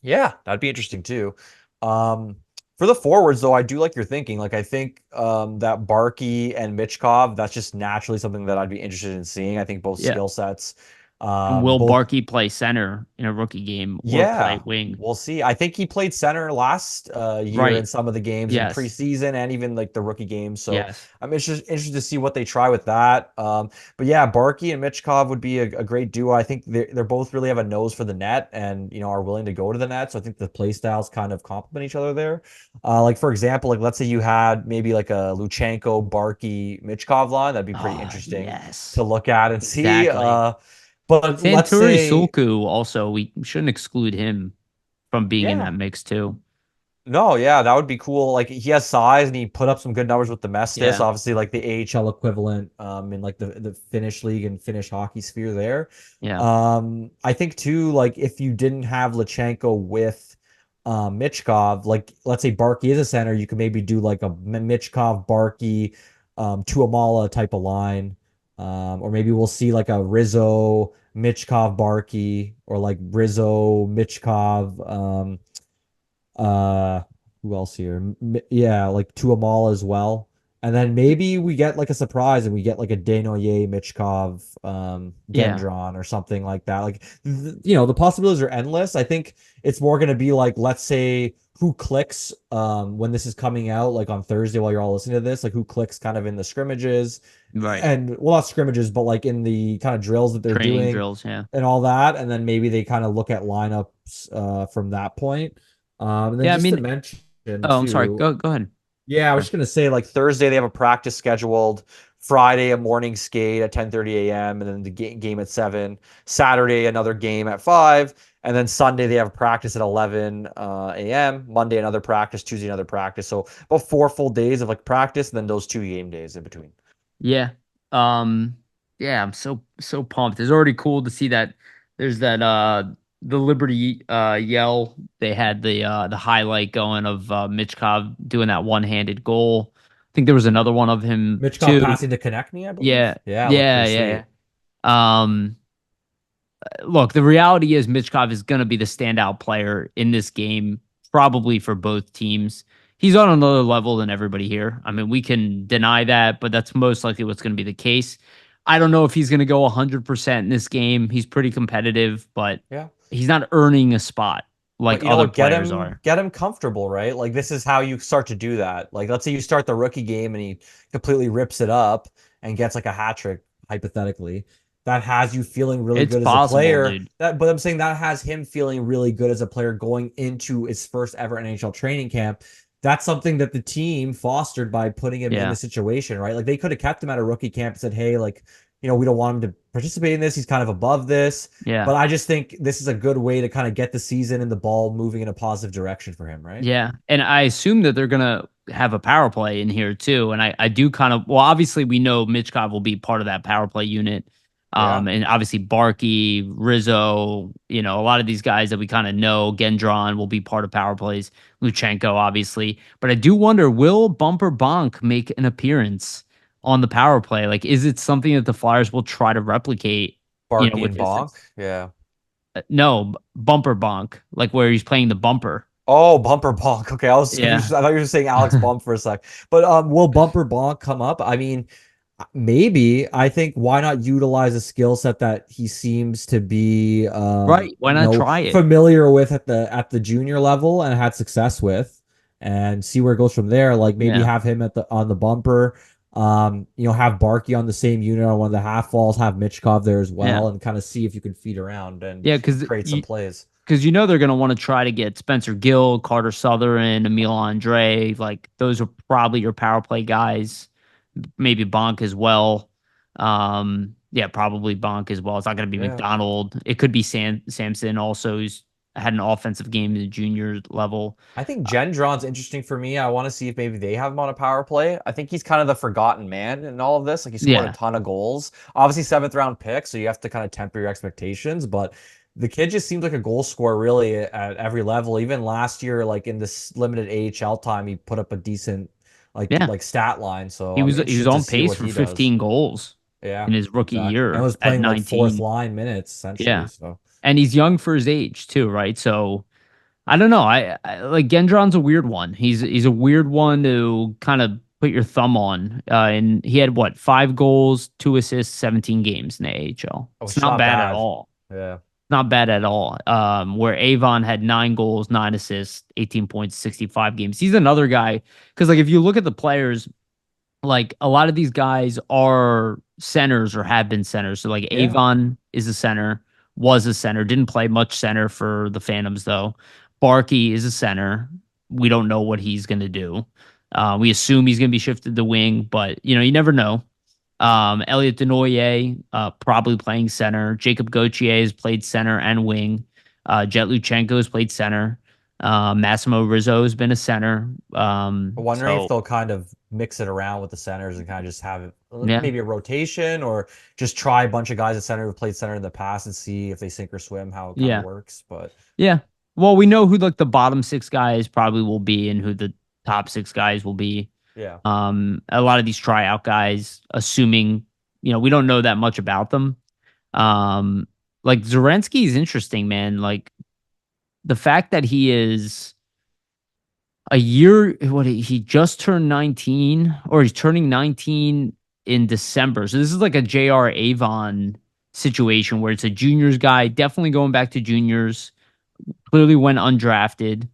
Yeah, that'd be interesting too. Um, for the forwards though, I do like your thinking. Like I think that Barkey and Mitchkov, that's just naturally something that I'd be interested in seeing. I think both Yeah. skill sets, And will both. Barkey play center in a rookie game or play Yeah, wing? we'll see. I think he played center last year in Right. some of the games in Yes. preseason and even like the rookie games. So Yes. I'm interested to see what they try with that. But yeah, Barkey and Mitchkov would be a great duo. I think they're both really have a nose for the net and are willing to go to the net. So I think the play styles kind of complement each other there. Like for example, like let's say you had maybe like a Luchenko, Barkey, Mitchkov line. That'd be pretty Oh, interesting to yes. look at and see. Exactly. But let's Santuri say. Sulku also, we shouldn't exclude him from being in Yeah. that mix too. No, yeah, that would be cool. Like he has size and he put up some good numbers with the Mestis, Yeah. obviously like the AHL equivalent in like the Finnish league and Finnish hockey sphere there. Yeah. I think too, like if you didn't have Lachenko with Michkov, like let's say Barkey is a center, you could maybe do like a Michkov, Barkey, Tuamala type of line. Or maybe we'll see like a Rizzo, Michkov, Barkey, or like Rizzo, Michkov, uh, who else here? Yeah, like Tuamal as well. And then maybe we get like a surprise and we get like a Denoye, Michkov, Yeah. Gendron or something like that. Like, the possibilities are endless. I think it's more going to be like, let's say, who clicks when this is coming out, like on Thursday while you're all listening to this, like who clicks kind of in the scrimmages Right. and, well, not scrimmages, but like in the kind of drills that they're Training doing drills. Yeah. and all that. And then maybe they kind of look at lineups from that point. And then Yeah. I just to mean, mention oh, I'm sorry. too, Go ahead. yeah, I was Sorry. just gonna say like Thursday they have a practice scheduled, Friday a morning skate at 10:30 a.m. and then the game at 7, Saturday another game at 5, and then Sunday they have a practice at 11 a.m., Monday another practice, Tuesday another practice. So about 4 full days of like practice and then those 2 game days in between. Yeah. Um, yeah, I'm so pumped. It's already cool to see that there's that the Liberty yell. They had the highlight going of Michkov doing that one-handed goal. I think there was another one of him Mitchkov too. passing to connect me, I believe. Yeah. Yeah, it looked Yeah, pretty yeah, sweet. yeah. Look, the reality is Michkov is going to be the standout player in this game, probably for both teams. He's on another level than everybody here. I mean, we can deny that, but that's most likely what's going to be the case. I don't know if he's going to go 100% in this game. He's pretty competitive, but Yeah. he's not earning a spot But like you know other what? Get players him, are. get him comfortable, right? Like this is how you start to do that. Like let's say you start the rookie game and he completely rips it up and gets like a hat trick, hypothetically. That has you feeling really It's good as a possible, player. dude. But I'm saying that has him feeling really good as a player going into his first ever NHL training camp. That's something that the team fostered by putting him in the Yeah. situation, right? Like they could have kept him at a rookie camp and said, "Hey, like, we don't want him to participate in this. He's kind of above this." Yeah. But I just think this is a good way to kind of get the season and the ball moving in a positive direction for him, right? Yeah. And I assume that they're gonna have a power play in here too. And I do kind of well, obviously we know Mitchkov will be part of that power play unit. Yeah. And obviously Barkey, Rizzo, a lot of these guys that we kind of know, Gendron will be part of power plays, Luchenko, obviously. But I do wonder, will Bumper Bonk make an appearance on the power play? Like, is it something that the Flyers will try to replicate, Barky with and this? Bonk. Yeah. No, Bumper Bonk, like where he's playing the bumper. Oh, Bumper Bonk. Okay, I was confused. Yeah. I thought you were saying Alex Bump for a sec. But will Bumper Bonk come up? I mean, maybe. I think why not utilize a skill set that he seems to be Right. Why not try it? familiar with at the junior level and had success with, and see where it goes from there. Like maybe Yeah. have him at the on the bumper. Have Barkey on the same unit on one of the half walls, have Mitchkov there as Yeah. well, and kind of see if you can feed around and Yeah, because create some you plays. because they're gonna want to try to get Spencer Gill, Carter Southern, Emil Andre. Like those are probably your power play guys. Maybe Bonk as well. Yeah, probably Bonk as well. It's not gonna be Yeah. McDonald. It could be Samson also, who's had an offensive game at the junior level. I think Gendron's interesting for me. I want to see if maybe they have him on a power play. I think he's kind of the forgotten man in all of this. Like he scored a Yeah. ton of goals. Obviously, seventh round pick, so you have to kind of temper your expectations. But the kid just seems like a goal scorer really at every level. Even last year, like in this limited AHL time, he put up a decent like Yeah. like stat line. So He I'm was he was interested to on see pace what for he does. 15 goals Yeah, in his rookie exactly. And year was at playing like fourth 19. line minutes essentially. Yeah. So And he's young for his age too, right? So I don't know. I like Gendron's a weird one. He's a weird one to kind of put your thumb on. And he had what, 5 goals, 2 assists, 17 games in the AHL. It's which is not not bad at bad. all. Yeah. Not bad at all. Where Avon had 9 goals, 9 assists, 18 points, 65 games. He's another guy because like if you look at the players, like a lot of these guys are centers or have been centers. So like Yeah. Avon is a center, was a center, didn't play much center for the Phantoms though. Barkey is a center. We don't know what he's going to do. We assume he's going to be shifted to wing, but you never know. Elliot Denoyer, probably playing center. Jacob Gauthier has played center and wing. Jet Luchenko has played center. Massimo Rizzo has been a center. I'm wondering if So they'll kind of mix it around with the centers and kind of just have yeah, maybe a rotation or just try a bunch of guys at center who've played center in the past and see if they sink or swim, how it kind of yeah. works. But Yeah. Well, we know who like the bottom 6 guys probably will be and who the top 6 guys will be. yeah, A lot of these tryout guys, assuming, we don't know that much about them. Um, Like Zarensky is interesting, man. Like the fact that he is a year, what he just turned 19, or he's turning 19 in December. So this is like a JR Avon situation where it's a juniors guy, definitely going back to juniors, clearly went undrafted,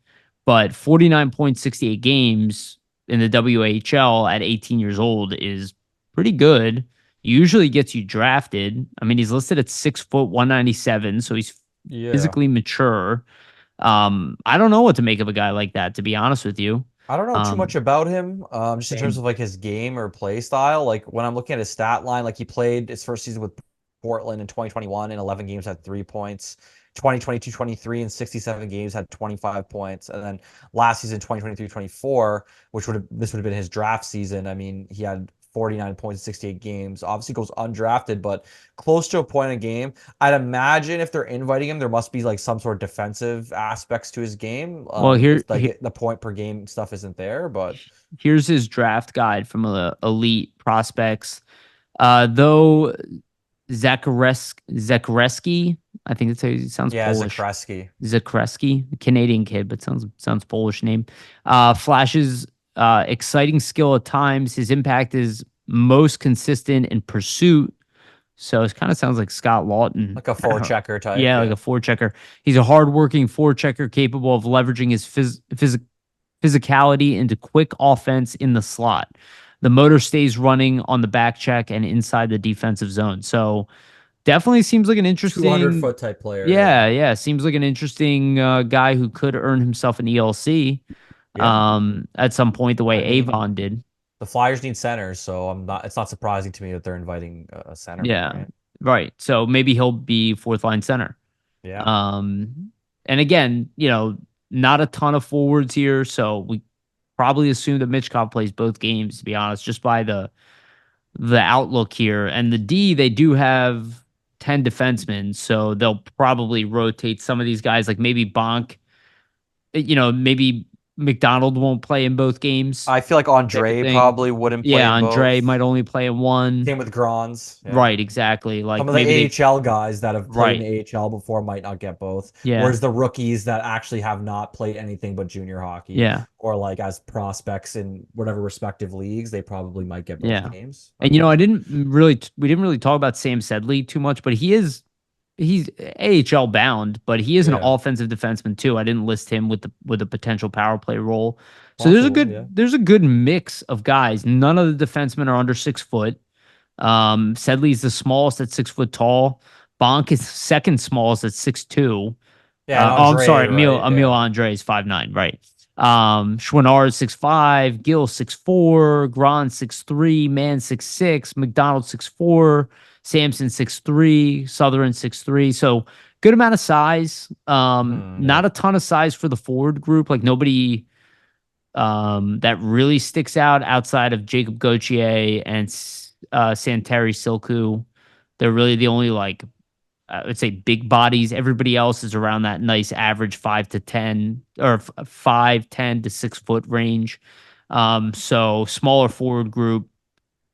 but 49.68 games in the WHL at 18 years old is pretty good. Usually gets you drafted. I mean, he's listed at 6 foot 197, so he's Yeah. physically mature. I don't know what to make of a guy like that, to be honest with you. I don't know too much Um, about him, just in terms Same. of like his game or play style. Like when I'm looking at his stat line, like he played his first season with Portland in 2021 in 11 games had 3 points. 2022-23 in 67 games had 25 points. And then last season, 2023-24, which this would have been his draft season. I mean, he had 49 points in 68 games. Obviously goes undrafted, but close to a point a game. I'd imagine if they're inviting him, there must be like some sort of defensive aspects to his game. well, If like the point per game stuff isn't there, but here's his draft guide from elite prospects. Though Zakareski, I think that's how he sounds yeah, Polish. Zakreski. Zakreski, Canadian kid, but sounds Polish name. Flashes exciting skill at times. His impact is most consistent in pursuit. So it kind of sounds like Scott Lawton. Like a four-checker type, Yeah, like a yeah. forechecker. He's a hardworking forechecker capable of leveraging his physicality into quick offense in the slot. The motor stays running on the back check and inside the defensive zone. So definitely seems like an 200 interesting, foot type player, yeah. yeah. Seems like an interesting guy who could earn himself an ELC Yeah. at some point, the way I Avon mean, did. the Flyers need centers, so it's not surprising to me that they're inviting a centerman, Yeah, right? right. So maybe he'll be fourth line center. Yeah. Um, and again, not a ton of forwards here, so we probably assume that Mitchkov plays both games. To be honest, just by the outlook here, and the D, they do have 10 defensemen, so they'll probably rotate some of these guys, like maybe Bonk. Maybe McDonald won't play in both games, I feel like type of Andre thing. probably wouldn't play Yeah, in Andre both. might only play in one. Same with Grons, yeah. Right, exactly. Some Like of the maybe they, AHL guys that have played in right. the AHL before might not get both. Yeah, Whereas the rookies that actually have not played anything but junior hockey yeah, or like as prospects in whatever respective leagues, they probably might get both yeah. games. And Okay. we didn't really talk about Sam Sedley too much, but he's AHL bound, but he is an Yeah. offensive defenseman too. I didn't list him with a potential power play role. So Possible. Yeah. there's a good mix of guys. None of the defensemen are under 6 foot. Sedley's the smallest at 6 foot tall. Bonk is second smallest at 6'2". Yeah. And I'm Andre, sorry, right? Emil Yeah. Andre is 5'9", right. Schwannard is 6'5", Gill 6'4", Gron 6'3", Mann 6'6", McDonald 6'4", Samson 6'3", Sutherland 6'3". So good amount of size. Yeah. Not a ton of size for the forward group. Like nobody that really sticks out outside of Jacob Gauthier and Santeri Silku. They're really the only like I would say big bodies. Everybody else is around that nice average 5 to 10 or 5, 10 to 6 foot range. So smaller forward group,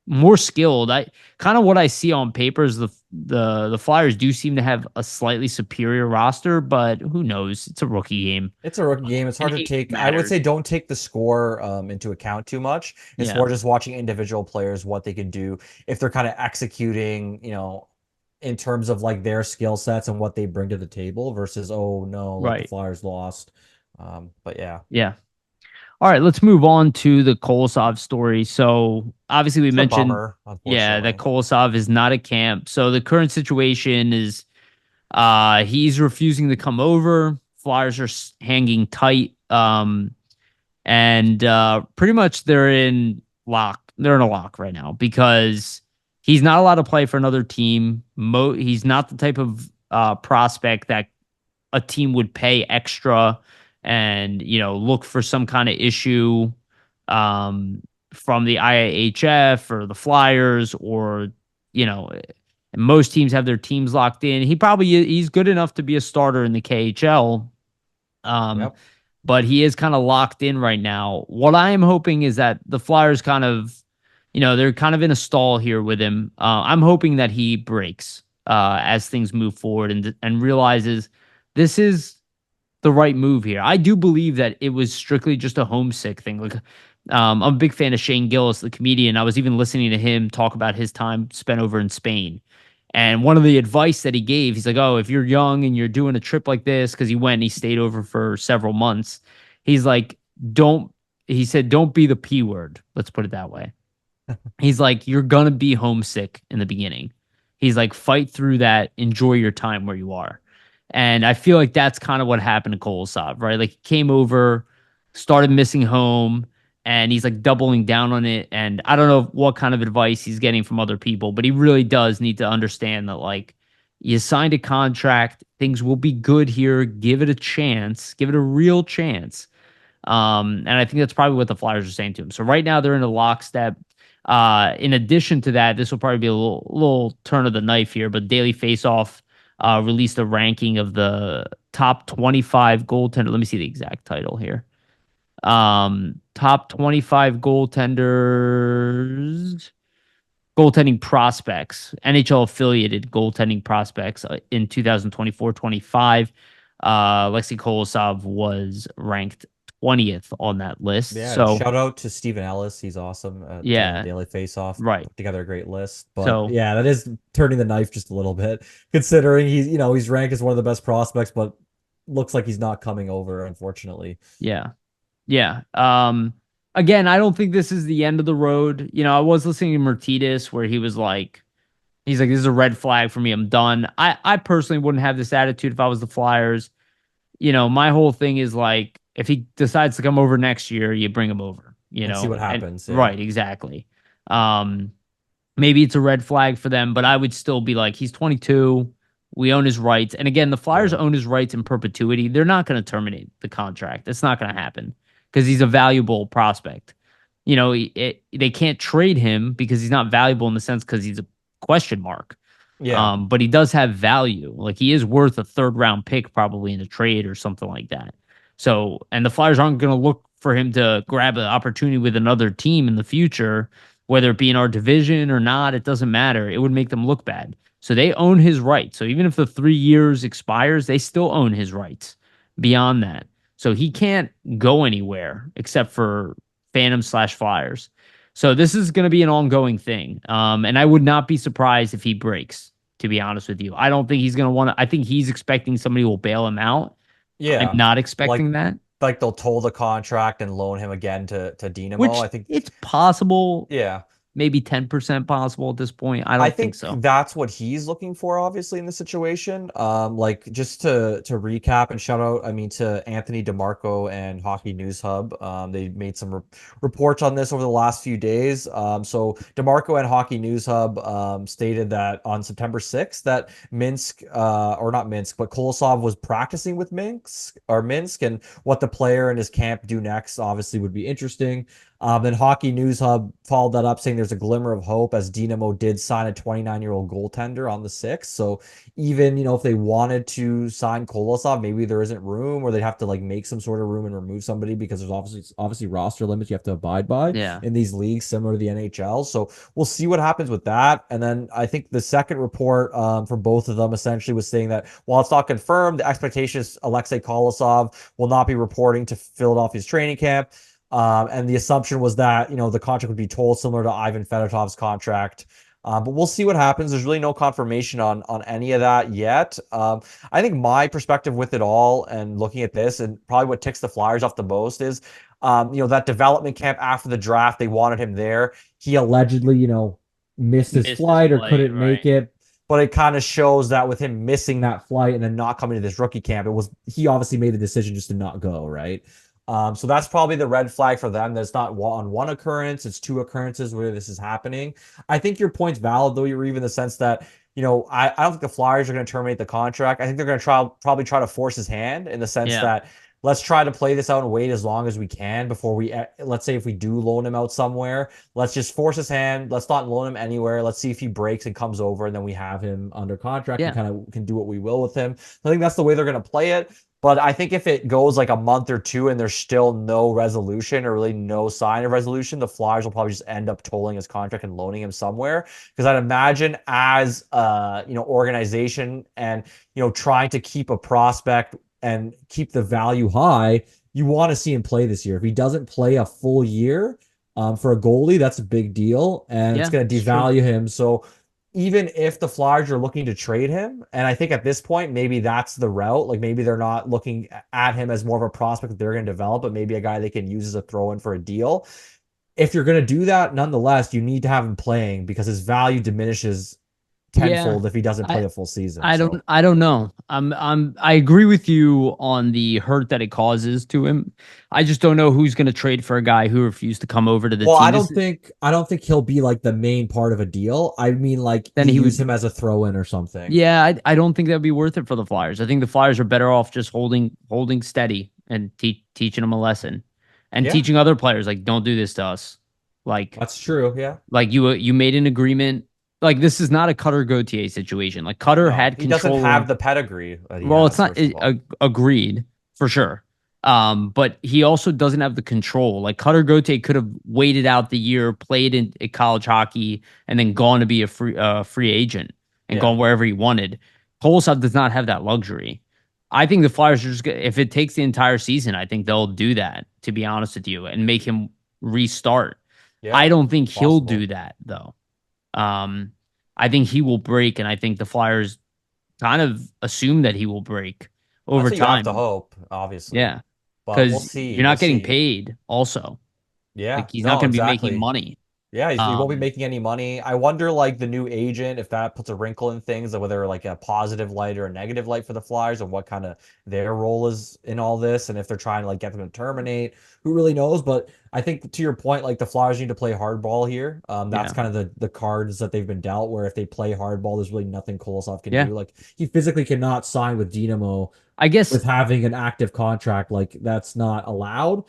more skilled. I kind of what I see on paper is the Flyers do seem to have a slightly superior roster, but who knows? It's a rookie game, It's a rookie game. It's and hard to age take. I would matters. say don't take the score into account too much. It's Yeah, more just watching individual players, what they could do if they're kind of executing, in terms of like their skill sets and what they bring to the table versus, oh no, like the right. Flyers lost. But yeah, Yeah. All right, let's move on to the Kolosov story. So obviously we it's a mentioned, bummer, yeah, that unfortunately. Kolosov is not at camp. So the current situation is he's refusing to come over. Flyers are hanging tight. And pretty much they're in lock. They're in a lock right now because he's not allowed to play for another team. He's not the type of prospect that a team would pay extra and look for some kind of issue um, from the IIHF or the Flyers or you know most teams have their teams locked in. He's good enough to be a starter in the KHL. Um, Yep. but he is kind of locked in right now. What I am hoping is that the Flyers they're kind of in a stall here with him. I'm hoping that he breaks. as things move forward, and realizes this is the right move here. I do believe that it was strictly just a homesick thing. Like, I'm a big fan of Shane Gillis, the comedian. I was even listening to him talk about his time spent over in Spain. And one of the advice that he gave, he's like, "Oh, if you're young and you're doing a trip like this," because he went and he stayed over for several months. He's like, "Don't," he said, "Don't be the P word." Let's put it that way. He's like, "You're gonna be homesick in the beginning." He's like, "Fight through that. Enjoy your time where you are." And I feel like that's kind of what happened to Kolosov, right? Like he came over, started missing home, and he's like doubling down on it. And I don't know what kind of advice he's getting from other people, but he really does need to understand that, like, you signed a contract, things will be good here. Give it a chance, give it a real chance. And I think that's probably what the Flyers are saying to him. So right now they're in a lockstep. In addition to that, this will probably be a little turn of the knife here, but Daily Faceoff released a ranking of the top 25 goaltender. Let me see the exact title here. Top 25 goaltending prospects, NHL affiliated goaltending prospects in 2024-25. Alexei Kolosov was ranked 20th on that list. Yeah, So, shout out to Stephen Ellis. He's awesome at yeah, Daily Faceoff. right. Put together a great list. But So, yeah, that is turning the knife just a little bit, considering he's ranked as one of the best prospects, but looks like he's not coming over, unfortunately. yeah. Yeah. Again, I don't think this is the end of the road. I was listening to Mertitas where he's like, this is a red flag for me. I'm done. I personally wouldn't have this attitude if I was the Flyers. My whole thing is like, if he decides to come over next year, you bring him over, And see what and happens. Yeah. right, exactly. Um, Maybe it's a red flag for them, but I would still be like, he's 22. We own his rights. And again, the Flyers Yeah. own his rights in perpetuity. They're not going to terminate the contract. It's not going to happen because he's a valuable prospect. They can't trade him because he's not valuable in the sense because he's a question mark. Yeah. But he does have value. Like he is worth a third round pick probably in a trade or something like that. So, and the Flyers aren't going to look for him to grab an opportunity with another team in the future, whether it be in our division or not. It doesn't matter. It would make them look bad. So they own his rights. So even if the 3 years expires, they still own his rights beyond that. So he can't go anywhere except for Phantom/Flyers. So this is going to be an ongoing thing. And I would not be surprised if he breaks, to be honest with you. I don't think he's going to want to. I think he's expecting somebody will bail him out. I'm Yeah. not Like expecting that. like they'll toll the contract and loan him again to Dynamo. Which I think it's possible, yeah. maybe 10% possible at this point. I I don't think think so. that's what he's looking for, obviously, in the situation. Like just to recap and shout out, I mean, to Anthony DeMarco and Hockey News Hub. They made some reports on this over the last few days. So DeMarco and Hockey News Hub stated that on September 6th that Minsk, or not Minsk, but Kolosov was practicing with Minsk, and what the player and his camp do next obviously would be interesting. Then Hockey News Hub followed that up saying there's a glimmer of hope as Dynamo did sign a 29-year-old goaltender on the 6th. So even, if they wanted to sign Kolosov, maybe there isn't room or they'd have to like make some sort of room and remove somebody because there's obviously roster limits you have to abide by Yeah. in these leagues similar to the NHL. So we'll see what happens with that. And then I think the second report from both of them essentially was saying that while it's not confirmed, the expectation is Alexei Kolosov will not be reporting to Philadelphia's training camp. And the assumption was that, the contract would be told similar to Ivan Fedotov's contract. But we'll see what happens. There's really no confirmation on any of that yet. I think my perspective with it all and looking at this and probably what ticks the Flyers off the most is, that development camp after the draft, they wanted him there. He allegedly, missed his Missed his flight or flight, couldn't right? make it. But it kind of shows that with him missing that flight and then not coming to this rookie camp, he obviously made the decision just to not go, right? So that's probably the red flag for them. That's not on one occurrence, it's two occurrences where this is happening. I think your point's valid, though, you're even in the sense that, I don't think the Flyers are going to terminate the contract. I think they're going to probably try to force his hand in the sense Yeah. that let's try to play this out and wait as long as we can before let's say if we do loan him out somewhere, let's just force his hand. Let's not loan him anywhere. Let's see if he breaks and comes over, and then we have him under contract and Yeah. kind of can do what we will with him. So I think that's the way they're going to play it. But I think if it goes like a month or two and there's still no resolution or really no sign of resolution, the Flyers will probably just end up tolling his contract and loaning him somewhere. Because I'd imagine as organization and trying to keep a prospect and keep the value high, you want to see him play this year. If he doesn't play a full year, for a goalie, that's a big deal, and it's Yeah, going to it's true. devalue him. So even if the Flyers are looking to trade him, and I think at this point, maybe that's the route. Like maybe they're not looking at him as more of a prospect that they're going to develop, but maybe a guy they can use as a throw in for a deal. If you're going to do that, nonetheless, you need to have him playing because his value diminishes Yeah. tenfold if he doesn't play I a full season. I So, don't know. I agree with you on the hurt that it causes to him. I just don't know who's going to trade for a guy who refused to come over to the well, team. This I don't think he'll be like the main part of a deal. I mean, like then you he use would him as a throw in or something. Yeah, I don't think that'd be worth it for the Flyers. I think the Flyers are better off just holding steady and teaching them a lesson and Yeah, teaching other players like don't do this to us. Like that's true. Yeah. you made an agreement. Like this is not a Cutter Gauthier situation. Like Cutter No, had he doesn't control have of. the pedigree that he Well, it's has, not first of all. agreed for sure. But he also doesn't have the control. Like Cutter Gauthier could have waited out the year, played in college hockey, and then gone to be a free agent and Yeah. gone wherever he wanted. Kolosov does not have that luxury. I think the Flyers are just if it takes the entire season, I think they'll do that. To be honest with you, and make him restart. Yeah. I don't think It's he'll possible. do that though. Um, I think he will break, and I think the Flyers kind of assume that he will break That's over what you have to time. hope, obviously. Yeah, But we'll because see. you're We'll not getting see. paid. Also, Yeah. like he's not No, going to be making exactly. money. Yeah, he won't be Um, making any money. I wonder, like, the new agent, if that puts a wrinkle in things, whether like a positive light or a negative light for the Flyers, and what kind of their role is in all this, and if they're trying to like get them to terminate, who really knows? But I think to your point, like the Flyers need to play hardball here. That's yeah, kind of the cards that they've been dealt. Where if they play hardball, there's really nothing Kolosov can yeah. do. Like he physically cannot sign with Dynamo I guess with having an active contract. Like that's not allowed.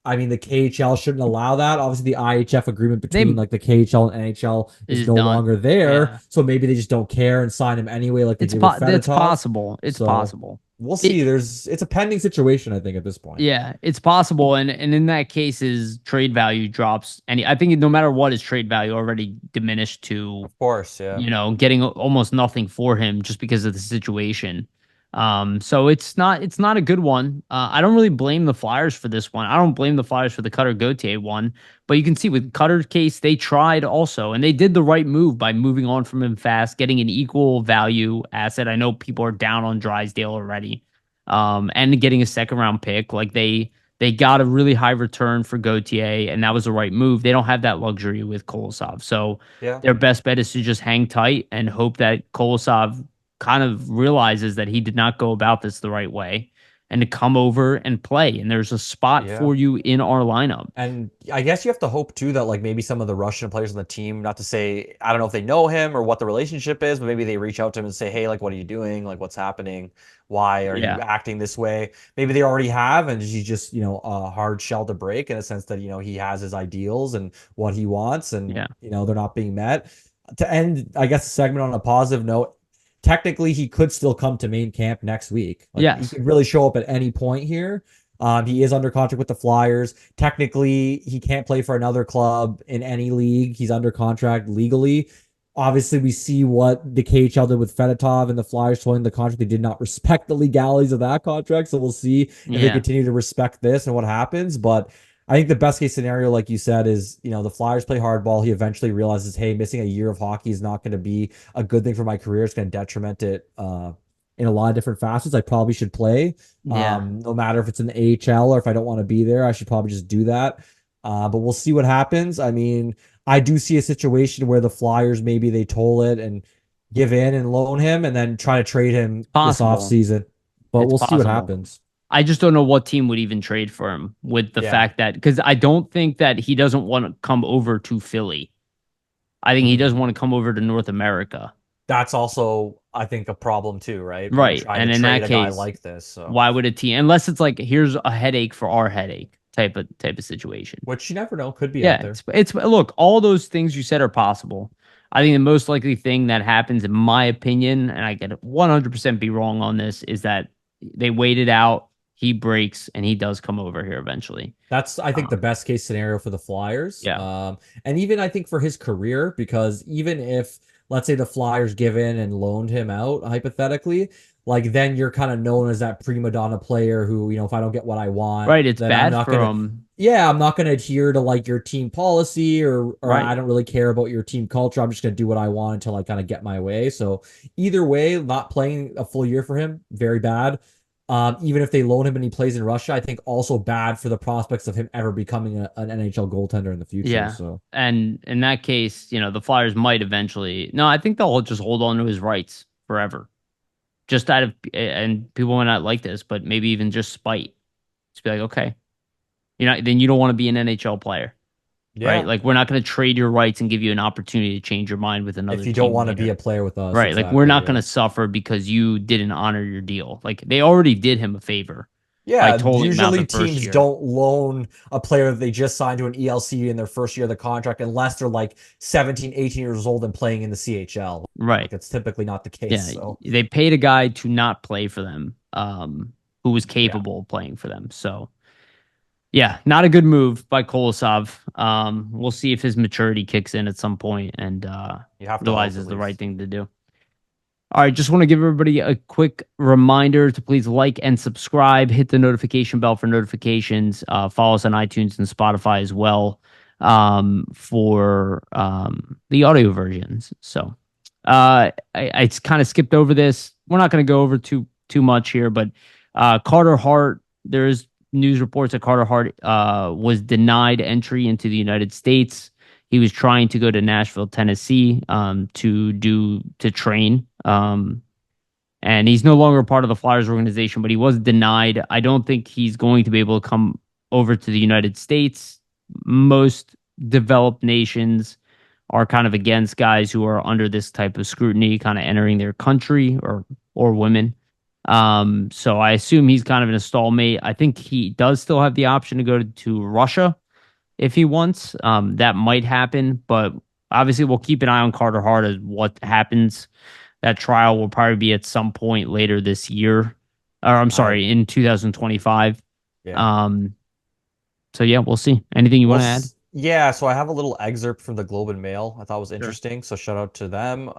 I mean, the KHL shouldn't allow that. Obviously, the IHF agreement between they like the KHL and NHL is is no done. longer there, Yeah, so maybe they just don't care and sign him anyway, like they did with it's Fedotov. possible. It's So possible. we'll see. It It's a pending situation, I think, at this point. Yeah, it's possible, and in that case, his trade value drops. And I think no matter what, his trade value already diminished to Of course, yeah, getting almost nothing for him just because of the situation. So it's not a good one. I don't really blame the Flyers for this one. I don't blame the Flyers for the Cutter Gauthier one, but you can see with Cutter's case, they tried also, and they did the right move by moving on from him fast, getting an equal value asset. I know people are down on Drysdale already, and getting a second round pick. Like they got a really high return for Gauthier, and that was the right move. They don't have that luxury with Kolosov, so yeah, their best bet is to just hang tight and hope that Kolosov kind of realizes that he did not go about this the right way and to come over and play. And there's a spot yeah. for you in our lineup. And I guess you have to hope too that like maybe some of the Russian players on the team, not to say I don't know if they know him or what the relationship is, but maybe they reach out to him and say, "Hey, like what are you doing? Like what's happening? Why are you Yeah. acting this way?" Maybe they already have and he's just, a hard shell to break in a sense that, he has his ideals and what he wants and, Yeah. they're not being met. To end, I guess, the segment on a positive note, technically he could still come to main camp next week. Like he Yes. could really show up at any point here. He is under contract with the Flyers. Technically, he can't play for another club in any league. He's under contract legally. Obviously, we see what the KHL did with Fedotov and the Flyers toying the contract. They did not respect the legalities of that contract. So we'll see if they Yeah. continue to respect this and what happens. But I think the best case scenario, like you said, is the Flyers play hardball. He eventually realizes, hey, missing a year of hockey is not going to be a good thing for my career. It's going to detriment it in a lot of different facets. I probably should play. Yeah. No matter if it's in the AHL or if I don't want to be there, I should probably just do that. But we'll see what happens. I mean, I do see a situation where the Flyers maybe they toll it and give in and loan him and then try to trade him this Possible. offseason. But It's we'll see what possible. happens. I just don't know what team would even trade for him with the Yeah. fact that because I don't think that he doesn't want to come over to Philly. I think he doesn't Mm. want to come over to North America. That's also, I think, a problem too, right? When Right. trying to And in trade that a guy case, like this. So, why would a team unless it's like here's a headache for our headache type of situation. which you never know, could be out Yeah, there. it's look, all those things you said are possible. I think the most likely thing that happens, in my opinion, and I could 100% be wrong on this, is that They wait it out. He breaks and he does come over here eventually. That's, I think, the Um, best case scenario for the Flyers. yeah. And even I think for his career, because even if, let's say, the Flyers give in and loaned him out, hypothetically, like then you're kind of known as that prima donna player who, if I don't get what I want, Right. It's then I'm bad not for gonna, him. yeah, I'm not gonna adhere to like your team policy or I Right. don't really care about your team culture. I'm just gonna do what I want until I kind of get my way. So either way, not playing a full year for him, very bad. Even if they loan him and he plays in Russia, I think also bad for the prospects of him ever becoming an NHL goaltender in the future. Yeah. So And in that case, the Flyers might eventually. No, I think they'll just hold on to his rights forever. Just out of, and people might not like this, but maybe even just spite. Just be like, okay, then you don't want to be an NHL player, right? yeah, Like, we're not going to trade your rights and give you an opportunity to change your mind with if another you don't team want to be later. a player with us, Right. Like, we're exactly. not going Yeah. to suffer because you didn't honor your deal. Like, they already did him a favor by Yeah, tolling him out the usually first teams year. don't loan a player that they just signed to an ELC in their first year of the contract unless they're like 17, 18 years old and playing in the CHL. Right. Like it's typically not the case. Yeah. So They paid a guy to not play for them, who was yeah, capable of playing for them. So, yeah, not a good move by Kolosov. We'll see if his maturity kicks in at some point and you have to hope at realizes the right least. thing to do. All right, just want to give everybody a quick reminder to please like and subscribe, hit the notification bell for notifications, follow us on iTunes and Spotify as well for the audio versions. So I kind of skipped over this. We're not going to go over too much here, but Carter Hart, there's news reports that Carter Hart was denied entry into the United States. He was trying to go to Nashville, Tennessee, to train. And he's no longer part of the Flyers organization, but he was denied. I don't think he's going to be able to come over to the United States. Most developed nations are kind of against guys who are under this type of scrutiny, kind of entering their country or women. So I assume he's kind of in a stalemate. I think he does still have the option to go to Russia if he wants. That might happen, but obviously we'll keep an eye on Carter Hart as what happens. That trial will probably be at some point later this year, or I'm I sorry, in 2025. yeah. Um, so yeah, we'll see. Anything you Well, want to add? yeah, so I have a little excerpt from the Globe and Mail I thought was Sure. interesting, so shout out to them.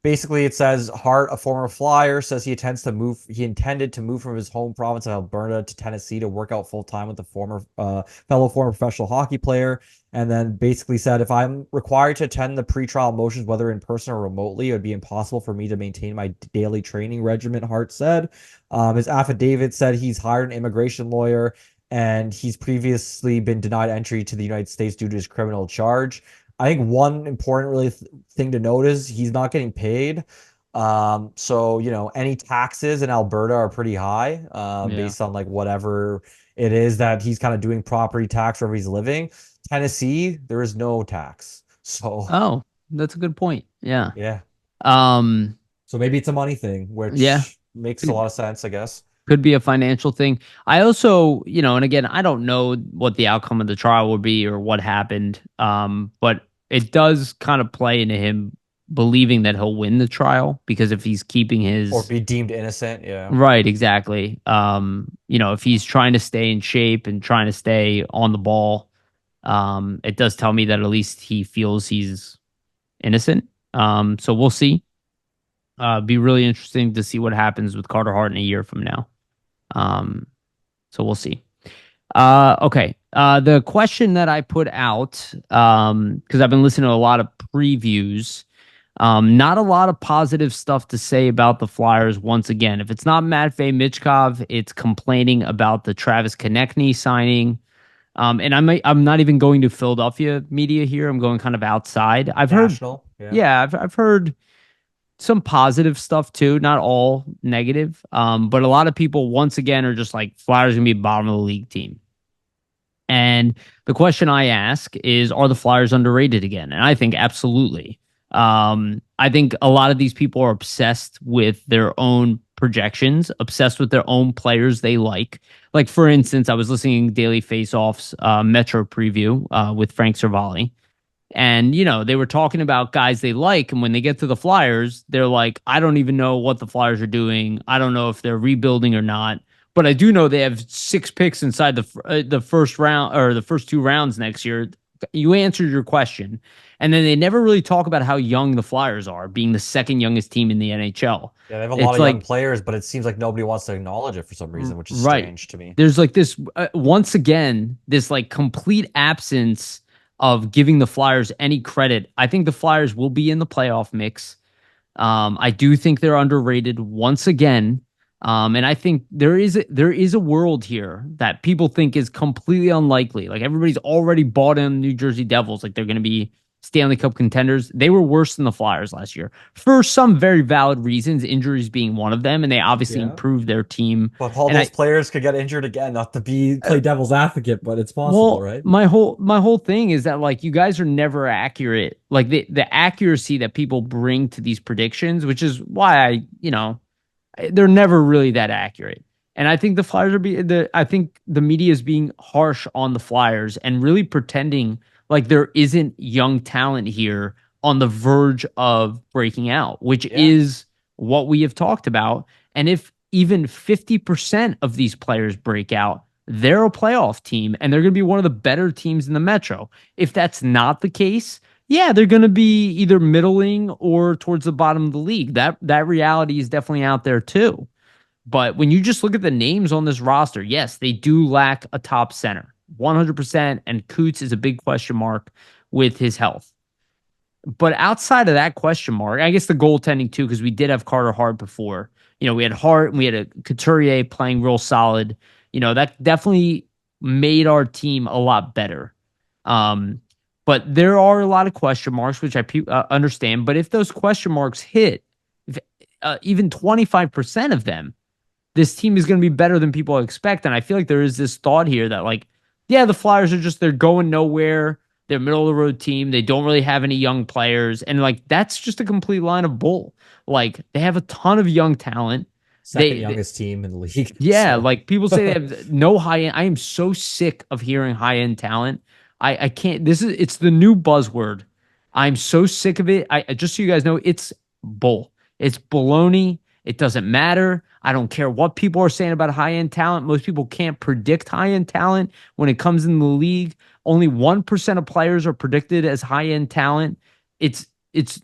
Basically, it says Hart, a former Flyer, says he intended to move from his home province of Alberta to Tennessee to work out full time with the former professional hockey player. And then basically said, if I'm required to attend the pretrial motions, whether in person or remotely, it would be impossible for me to maintain my daily training regimen, Hart said. His affidavit said he's hired an immigration lawyer and he's previously been denied entry to the United States due to his criminal charge. I think one important really thing to note is he's not getting paid. So any taxes in Alberta are pretty high, Yeah. based on like whatever it is that he's kind of doing property tax wherever he's living. Tennessee, there is no tax. So Oh, that's a good point. Yeah. yeah. Um, So maybe it's a money thing, yeah. which makes a lot of sense, I guess. Could be a financial thing. I also, and again, I don't know what the outcome of the trial will be or what happened. But it does kind of play into him believing that he'll win the trial because if he's keeping Or his be deemed innocent. Yeah. right, exactly. If he's trying to stay in shape and trying to stay on the ball, it does tell me that at least he feels he's innocent. So we'll see. Be really interesting to see what happens with Carter Hart in a year from now. Um, so we'll see. Okay. The question that I put out, because I've been listening to a lot of previews, not a lot of positive stuff to say about the Flyers. Once again, if it's not Matvei Michkov, it's complaining about the Travis Konechny signing. And I'm not even going to Philadelphia media here. I'm going kind of outside. I've heard, National. Yeah. yeah, I've heard some positive stuff too, not all negative. But a lot of people once again are just like Flyers gonna be a bottom of the league team. And the question I ask is, are the Flyers underrated again? And I think absolutely. I think a lot of these people are obsessed with their own projections, obsessed with their own players they like. Like for instance, I was listening to Daily Faceoff's Metro preview with Frank Cervalli, And, they were talking about guys they like. And when they get to the Flyers, they're like, I don't even know what the Flyers are doing. I don't know if they're rebuilding or not. But I do know they have 6 picks inside the first round or the first 2 rounds next year. You answered your question. And then they never really talk about how young the Flyers are, being the second youngest team in the NHL. Yeah, they have a lot It's of young like, players, but it seems like nobody wants to acknowledge it for some reason, which is right. strange to me. There's like this, once again, this like complete absence of giving the Flyers any credit. I think the Flyers will be in the playoff mix. I do think they're underrated once again. And I think there is a world here that people think is completely unlikely. Like everybody's already bought in New Jersey Devils, like they're going to be Stanley Cup contenders. They were worse than the Flyers last year for some very valid reasons, injuries being one of them, and they obviously Yeah. improved their team. But all And those I players could get injured again, not to be play devil's advocate, but it's possible, Well, right? my whole thing is that like you guys are never accurate. Like the accuracy that people bring to these predictions, which is why they're never really that accurate. And I think the Flyers are I think the media is being harsh on the Flyers and really pretending like there isn't young talent here on the verge of breaking out, which Yeah. is what we have talked about. And if even 50% of these players break out, they're a playoff team and they're going to be one of the better teams in the Metro. If that's not the case, yeah, they're going to be either middling or towards the bottom of the league. That reality is definitely out there too. But when you just look at the names on this roster, yes, they do lack a top center, 100%. And Coots is a big question mark with his health. But outside of that question mark, I guess the goaltending too, because we did have Carter Hart before. We had Hart and we had a Couturier playing real solid. That definitely made our team a lot better. Um, but there are a lot of question marks, which I understand. But if those question marks hit, if, even 25% of them, this team is going to be better than people expect. And I feel like there is this thought here that, like, yeah, the Flyers they're going nowhere. They're a middle of the road team. They don't really have any young players. And, like, that's just a complete line of bull. Like, they have a ton of young talent. Second They youngest team in the league. yeah, So like people say they have no high end. I am so sick of hearing high end talent. I can't. It's the new buzzword. I'm so sick of it. Just so you guys know, it's bull. It's baloney. It doesn't matter. I don't care what people are saying about high end talent. Most people can't predict high end talent when it comes in the league. Only 1% of players are predicted as high end talent. It's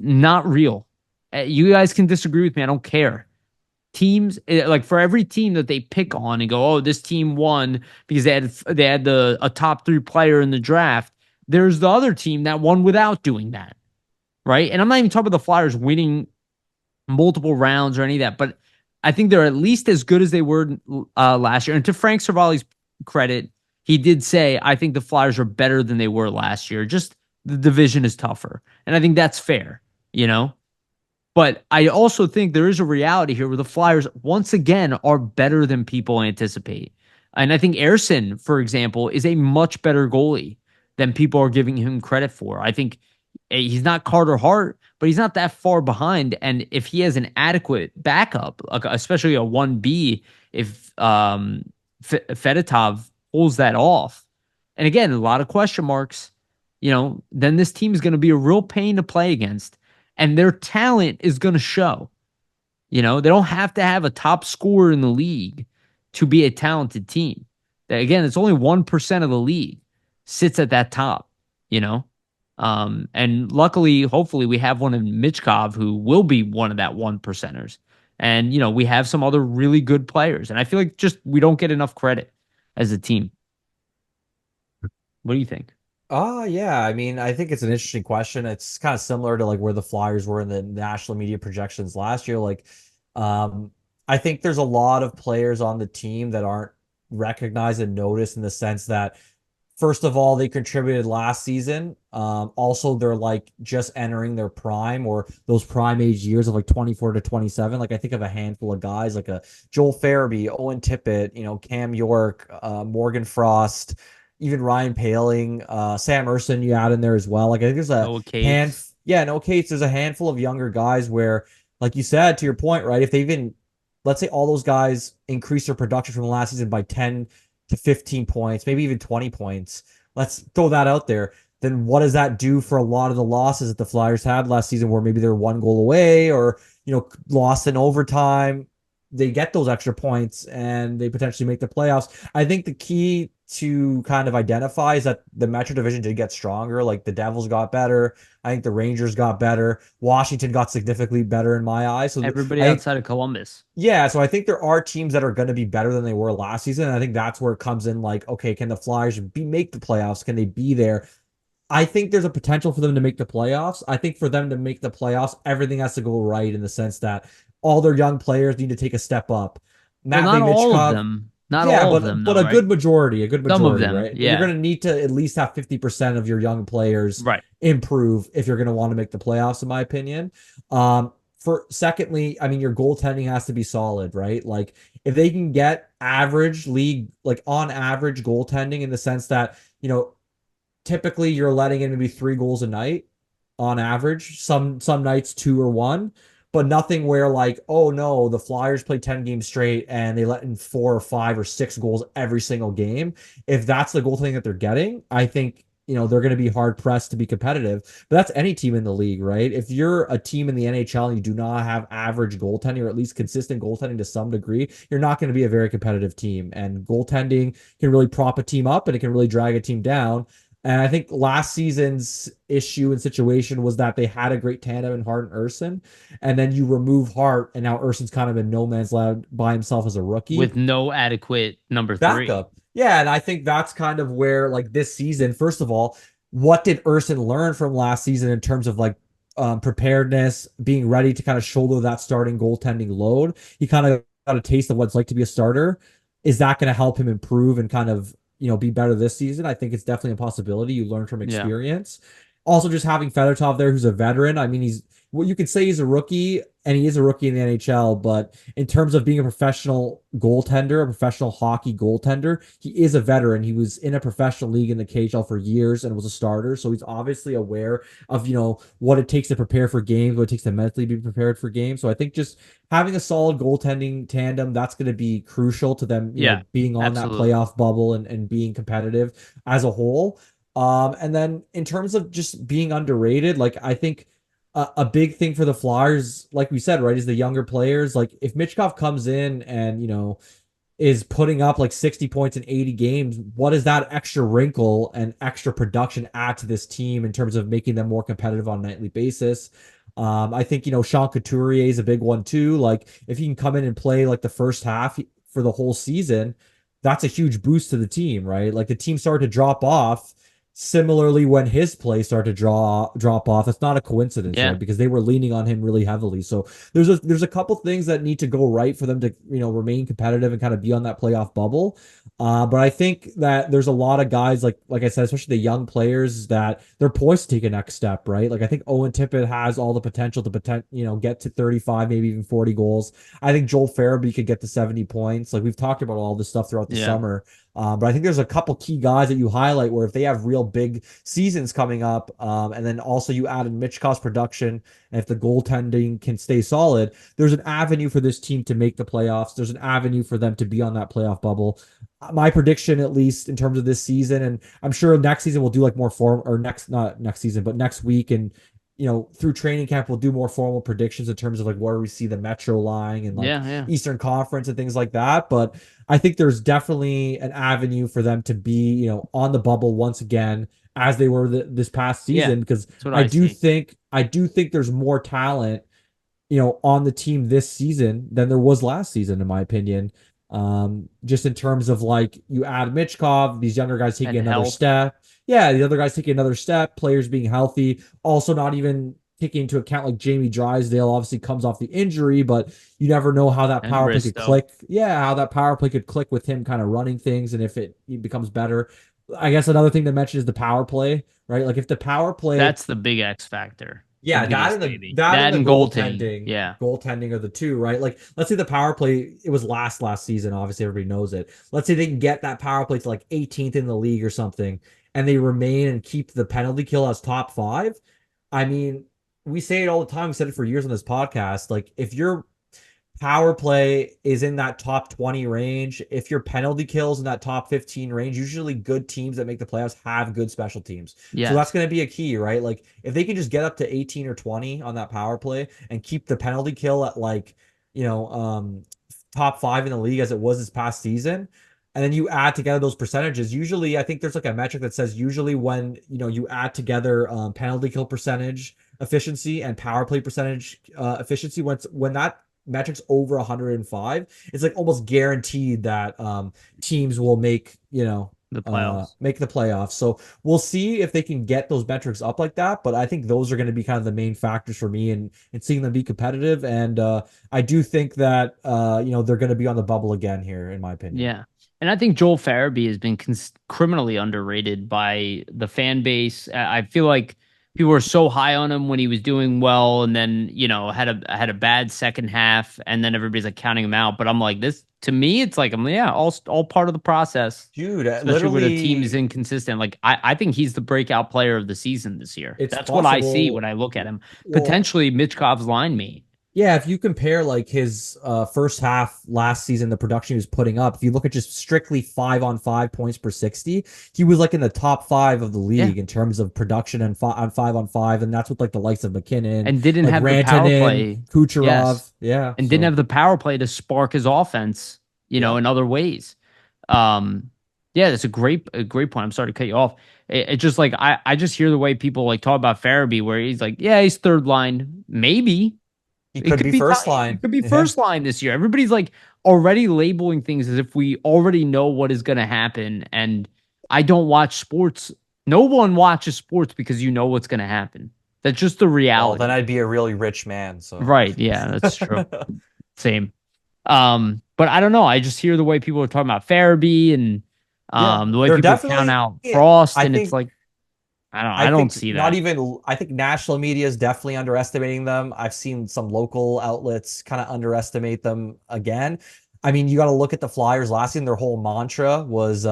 not real. You guys can disagree with me. I don't care. Teams, like for every team that they pick on and go, oh, this team won because they had a top 3 player in the draft. There's the other team that won without doing that, right? And I'm not even talking about the Flyers winning multiple rounds or any of that, but I think they're at least as good as they were last year. And to Frank Cervalli's credit, he did say, I think the Flyers are better than they were last year. Just the division is tougher, and I think that's fair, you know. But I also think there is a reality here where the Flyers, once again, are better than people anticipate. And I think Ersson, for example, is a much better goalie than people are giving him credit for. I think he's not Carter Hart, but he's not that far behind. And if he has an adequate backup, like especially a 1B, if Fedotov pulls that off, and again, a lot of question marks, then this team is going to be a real pain to play against and their talent is going to show. They don't have to have a top scorer in the league to be a talented team. Again, it's only 1% of the league sits at that top, you know? And luckily, hopefully, we have one in Michkov who will be one of that 1%ers. And, we have some other really good players. And I feel like just we don't get enough credit as a team. What do you think? Yeah. I mean, I think it's an interesting question. It's kind of similar to like where the Flyers were in the national media projections last year. Like, um, I think there's a lot of players on the team that aren't recognized and noticed in the sense that, first of all, they contributed last season. Also, they're like just entering their prime or those prime age years of like 24 to 27. Like I think of a handful of guys like a Joel Farabee, Owen Tippett, Cam York, Morgan Frost, even Ryan Paling, Sam Ersson you add in there as well. Like I think there's a Noah hand, Cates. yeah, no Cates. There's a handful of younger guys where, like you said, to your point, right? If they even, let's say all those guys increase their production from last season by 10 to 15 points, maybe even 20 points. Let's throw that out there. then what does that do for a lot of the losses that the Flyers had last season, where maybe they're one goal away or lost in overtime? They get those extra points and they potentially make the playoffs. I think the key to kind of identify is that the Metro Division did get stronger. Like the Devils got better. I think the Rangers got better. Washington got significantly better in my eyes. So Everybody I think, outside of Columbus. yeah, so I think there are teams that are going to be better than they were last season. And I think that's where it comes in. Like, okay, can the Flyers make the playoffs? Can they be there? I think there's a potential for them to make the playoffs. I think for them to make the playoffs, everything has to go right in the sense that all their young players need to take a step up. Well, not Matvey all of Michkov, them. Not yeah, all of but them, but though, right? a good Some of majority, them, right? You're yeah. going to need to at least have 50% of your young players Right. improve if you're going to want to make the playoffs, in my opinion. For secondly, I mean, your goaltending has to be solid, right? Like if they can get average league, like on average goaltending in the sense that, typically you're letting in maybe 3 goals a night on average. Some nights two or one, but nothing where like, oh no, the Flyers play 10 games straight and they let in 4 or 5 or 6 goals every single game. If that's the goaltending that they're getting, I think they're going to be hard pressed to be competitive. But that's any team in the league, right? If you're a team in the NHL and you do not have average goaltending or at least consistent goaltending to some degree, you're not going to be a very competitive team. And goaltending can really prop a team up and it can really drag a team down. And I think last season's issue and situation was that they had a great tandem in Hart and Urson, and then you remove Hart, and now Urson's kind of in no man's land by himself as a rookie With no adequate number three. backup. Yeah, and I think that's kind of where like this season, first of all, what did Urson learn from last season in terms of like preparedness, being ready to kind of shoulder that starting goaltending load? He kind of got a taste of what it's like to be a starter. Is that going to help him improve and kind of be better this season? I think it's definitely a possibility. You learn from Yeah. experience. Also, just having Fedotov there, who's a veteran. I mean, he's what you could say he's a rookie, and he is a rookie in the NHL. But in terms of being a professional goaltender, a professional hockey goaltender, he is a veteran. He was in a professional league in the KHL for years and was a starter, so he's obviously aware of what it takes to prepare for games, what it takes to mentally be prepared for games. So I think just having a solid goaltending tandem, that's going to be crucial to them, Yeah. being on that Absolutely. playoff bubble and being competitive as a whole. And then in terms of just being underrated, like I think a big thing for the Flyers, like we said, right, is the younger players. Like if Michkov comes in and is putting up like 60 points in 80 games, what does that extra wrinkle and extra production add to this team in terms of making them more competitive on a nightly basis? I think Sean Couturier is a big one too. Like if he can come in and play like the first half for the whole season, that's a huge boost to the team, right? Like the team started to drop off. Similarly, when his play started to drop off, it's not a coincidence, Yeah. right? Because they were leaning on him really heavily. So there's a couple things that need to go right for them to remain competitive and kind of be on that playoff bubble. But I think that there's a lot of guys like I said, especially the young players, that they're poised to take a next step, right? Like I think Owen Tippett has all the potential to get to 35, maybe even 40 goals. I think Joel Farabee could get to 70 points. Like we've talked about all this stuff throughout the Yeah. summer. But I think there's a couple key guys that you highlight where if they have real big seasons coming up, and then also you add in Michkov's production, and if the goaltending can stay solid, there's an avenue for this team to make the playoffs. There's an avenue for them to be on that playoff bubble. My prediction, at least in terms of this season, and I'm sure next season we'll do like more form, or not next season, but next week, and through training camp we'll do more formal predictions in terms of like where we see the Metro lying and like Yeah. Yeah. Eastern Conference and things like that. But I think there's definitely an avenue for them to be, on the bubble once again as they were this past Yeah. season, because That's what I see. I do think there's more talent, on the team this season than there was last season, in my opinion. Just in terms of like you add Michkov, these younger guys taking And another health. step. Yeah, the other guys taking another step, players being healthy, also not even taking into account like Jamie Drysdale obviously comes off the injury, but you never know how that And power play could Risto. click. Yeah, how that power play could click with him kind of running things and if it becomes better. I guess another thing to mention is the power play, right? Like if the power play, That's the big X factor. The yeah, biggest maybe. that and That the and goaltending. Yeah. goaltending are the two, right? Like let's say the power play, it was last season, obviously everybody knows it. Let's say they can get that power play to like 18th in the league or something, and they remain and keep the penalty kill as top five. I mean, we say it all the time. We said it for years on this podcast. Like if your power play is in that top 20 range. If your penalty kills in that top 15 range, usually good teams that make the playoffs have good special teams. So that's Yes. going to be a key, right? Like if they can just get up to 18 or 20 on that power play and keep the penalty kill at like, you know, top 5 in the league as it was this past season, and then you add together those percentages. Usually, I think there's like a metric that says usually when you add together penalty kill percentage efficiency and power play percentage efficiency, when that metrics over 105, it's like almost guaranteed that teams will The playoffs. make the playoffs. So we'll see if they can get those metrics up like that. But I think those are going to be kind of the main factors for me in seeing them be competitive. And I do think that they're going to be on the bubble again here, in my opinion. Yeah. And I think Joel Farabee has been criminally underrated by the fan base. I feel like people were so high on him when he was doing well, and then had a bad second half, and then everybody's like counting him out. But I'm like, this to me, it's like, yeah, all part of the process. Dude, Especially when a team is literally, inconsistent. Like I think he's the breakout player of the season this year. it's That's what I see when possible. I look at him. Well, Potentially Mitchkov's line mate. yeah, if you compare like his first half last season, the production he was putting up, if you look at just strictly 5-on-5 points per 60, he was like in the top 5 of the Yeah. league in terms of production and on 5-on-5. And that's with like the likes of McKinnon, And didn't like have the power Rantanen, play. Yes. Kucherov. Yeah. And didn't So, have the power play to spark his offense, yeah. in other ways. Um, yeah, that's a great point. I'm sorry to cut you off. It just like I just hear the way people like talk about Farabee, where he's like, yeah, he's third line, maybe. He It could could be be first it line. could be Yeah. first line this year. Everybody's like already labeling things as if we already know what is going to happen. And I don't watch sports. No one watches sports because you know what's going to happen. That's just the Well, then reality. I'd be a really rich man. So, Right. Yeah, that's true. Same. But I don't know. I just hear the way people are talking about Farabee and yeah, the way they're people count definitely, out Frost, I and it's think like I don't see that. I think national media is definitely underestimating them. I've seen some local outlets kind of underestimate them again. I mean, you got to look at the Flyers last season. Their whole mantra was,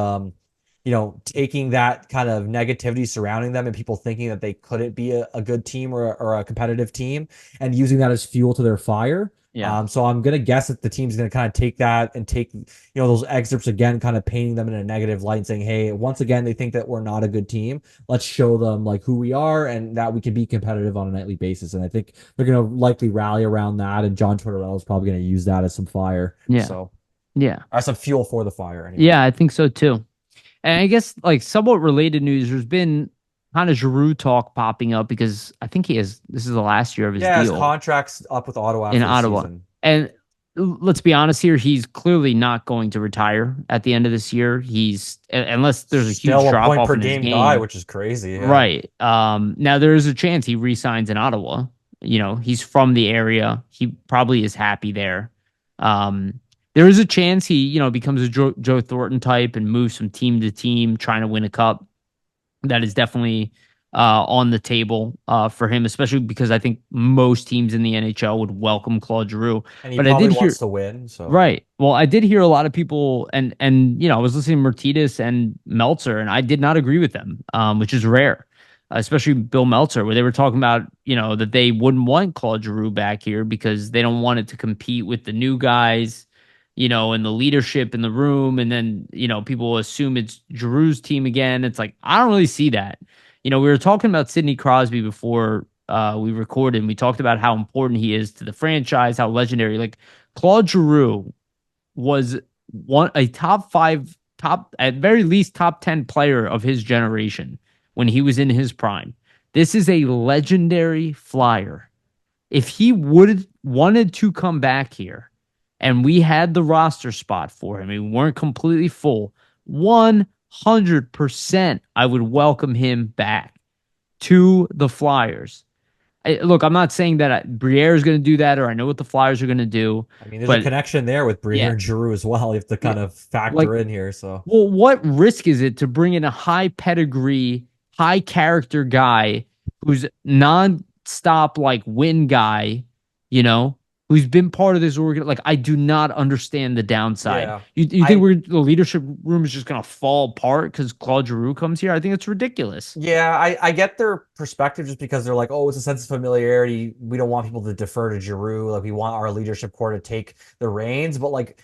taking that kind of negativity surrounding them and people thinking that they couldn't be a good team or a competitive team and using that as fuel to their fire. Yeah. So I'm gonna guess that the team's gonna kind of take that and take those excerpts again, kind of painting them in a negative light and saying, hey, once again they think that we're not a good team. Let's show them like who we are and that we can be competitive on a nightly basis. And I think they're gonna likely rally around that. And John Tortorella is probably gonna use that as some fire. Yeah. So Yeah. or some fuel for the fire anyway. Yeah, I think so too. And I guess like somewhat related news, there's been kind of Giroux talk popping up because I think this is the last year of his Yeah, his deal contract's up with Ottawa in after the Ottawa. season. And let's be honest here, he's clearly not going to retire at the end of this year. Unless there's a huge Still a drop point off per in his game guy, game. which is crazy. Yeah. Right. Now there is a chance he re-signs in Ottawa. He's from the area. He probably is happy there. There is a chance he, becomes a Joe Thornton type and moves from team to team trying to win a cup. That is definitely on the table for him, especially because I think most teams in the NHL would welcome Claude Giroux. And he But I probably did hear wants to win. So right. Well, I did hear a lot of people, and I was listening to Martinez and Meltzer, and I did not agree with them, which is rare, especially Bill Meltzer, where they were talking about that they wouldn't want Claude Giroux back here because they don't want it to compete with the new guys, and the leadership in the room, and then people will assume it's Giroux's team again. It's like I don't really see that. We were talking about Sidney Crosby before we recorded, and we talked about how important he is to the franchise, how legendary. Like Claude Giroux was a top 5, top at very least top 10 player of his generation when he was in his prime. This is a legendary flyer. If he would wanted to come back here and we had the roster spot for him, we weren't completely full, 100% I would welcome him back to the Flyers. Look, I'm not saying that Briere is going to do that, or I know what the Flyers are going to do, I mean, there's a but connection there with Briere yeah, and Giroux as well. You have to yeah, kind of like, factor in here. So well, what risk is it to bring in a high pedigree, high character guy who's non-stop like win guy, you know, who's been part of this organ. Like, I do not understand the downside. Yeah. You think I the leadership room is just gonna fall apart because Claude Giroux comes here? I think it's ridiculous. Yeah, I get their perspective just because they're like, oh, it's a sense of familiarity. We don't want people to defer to Giroux. Like we want our leadership core to take the reins. But like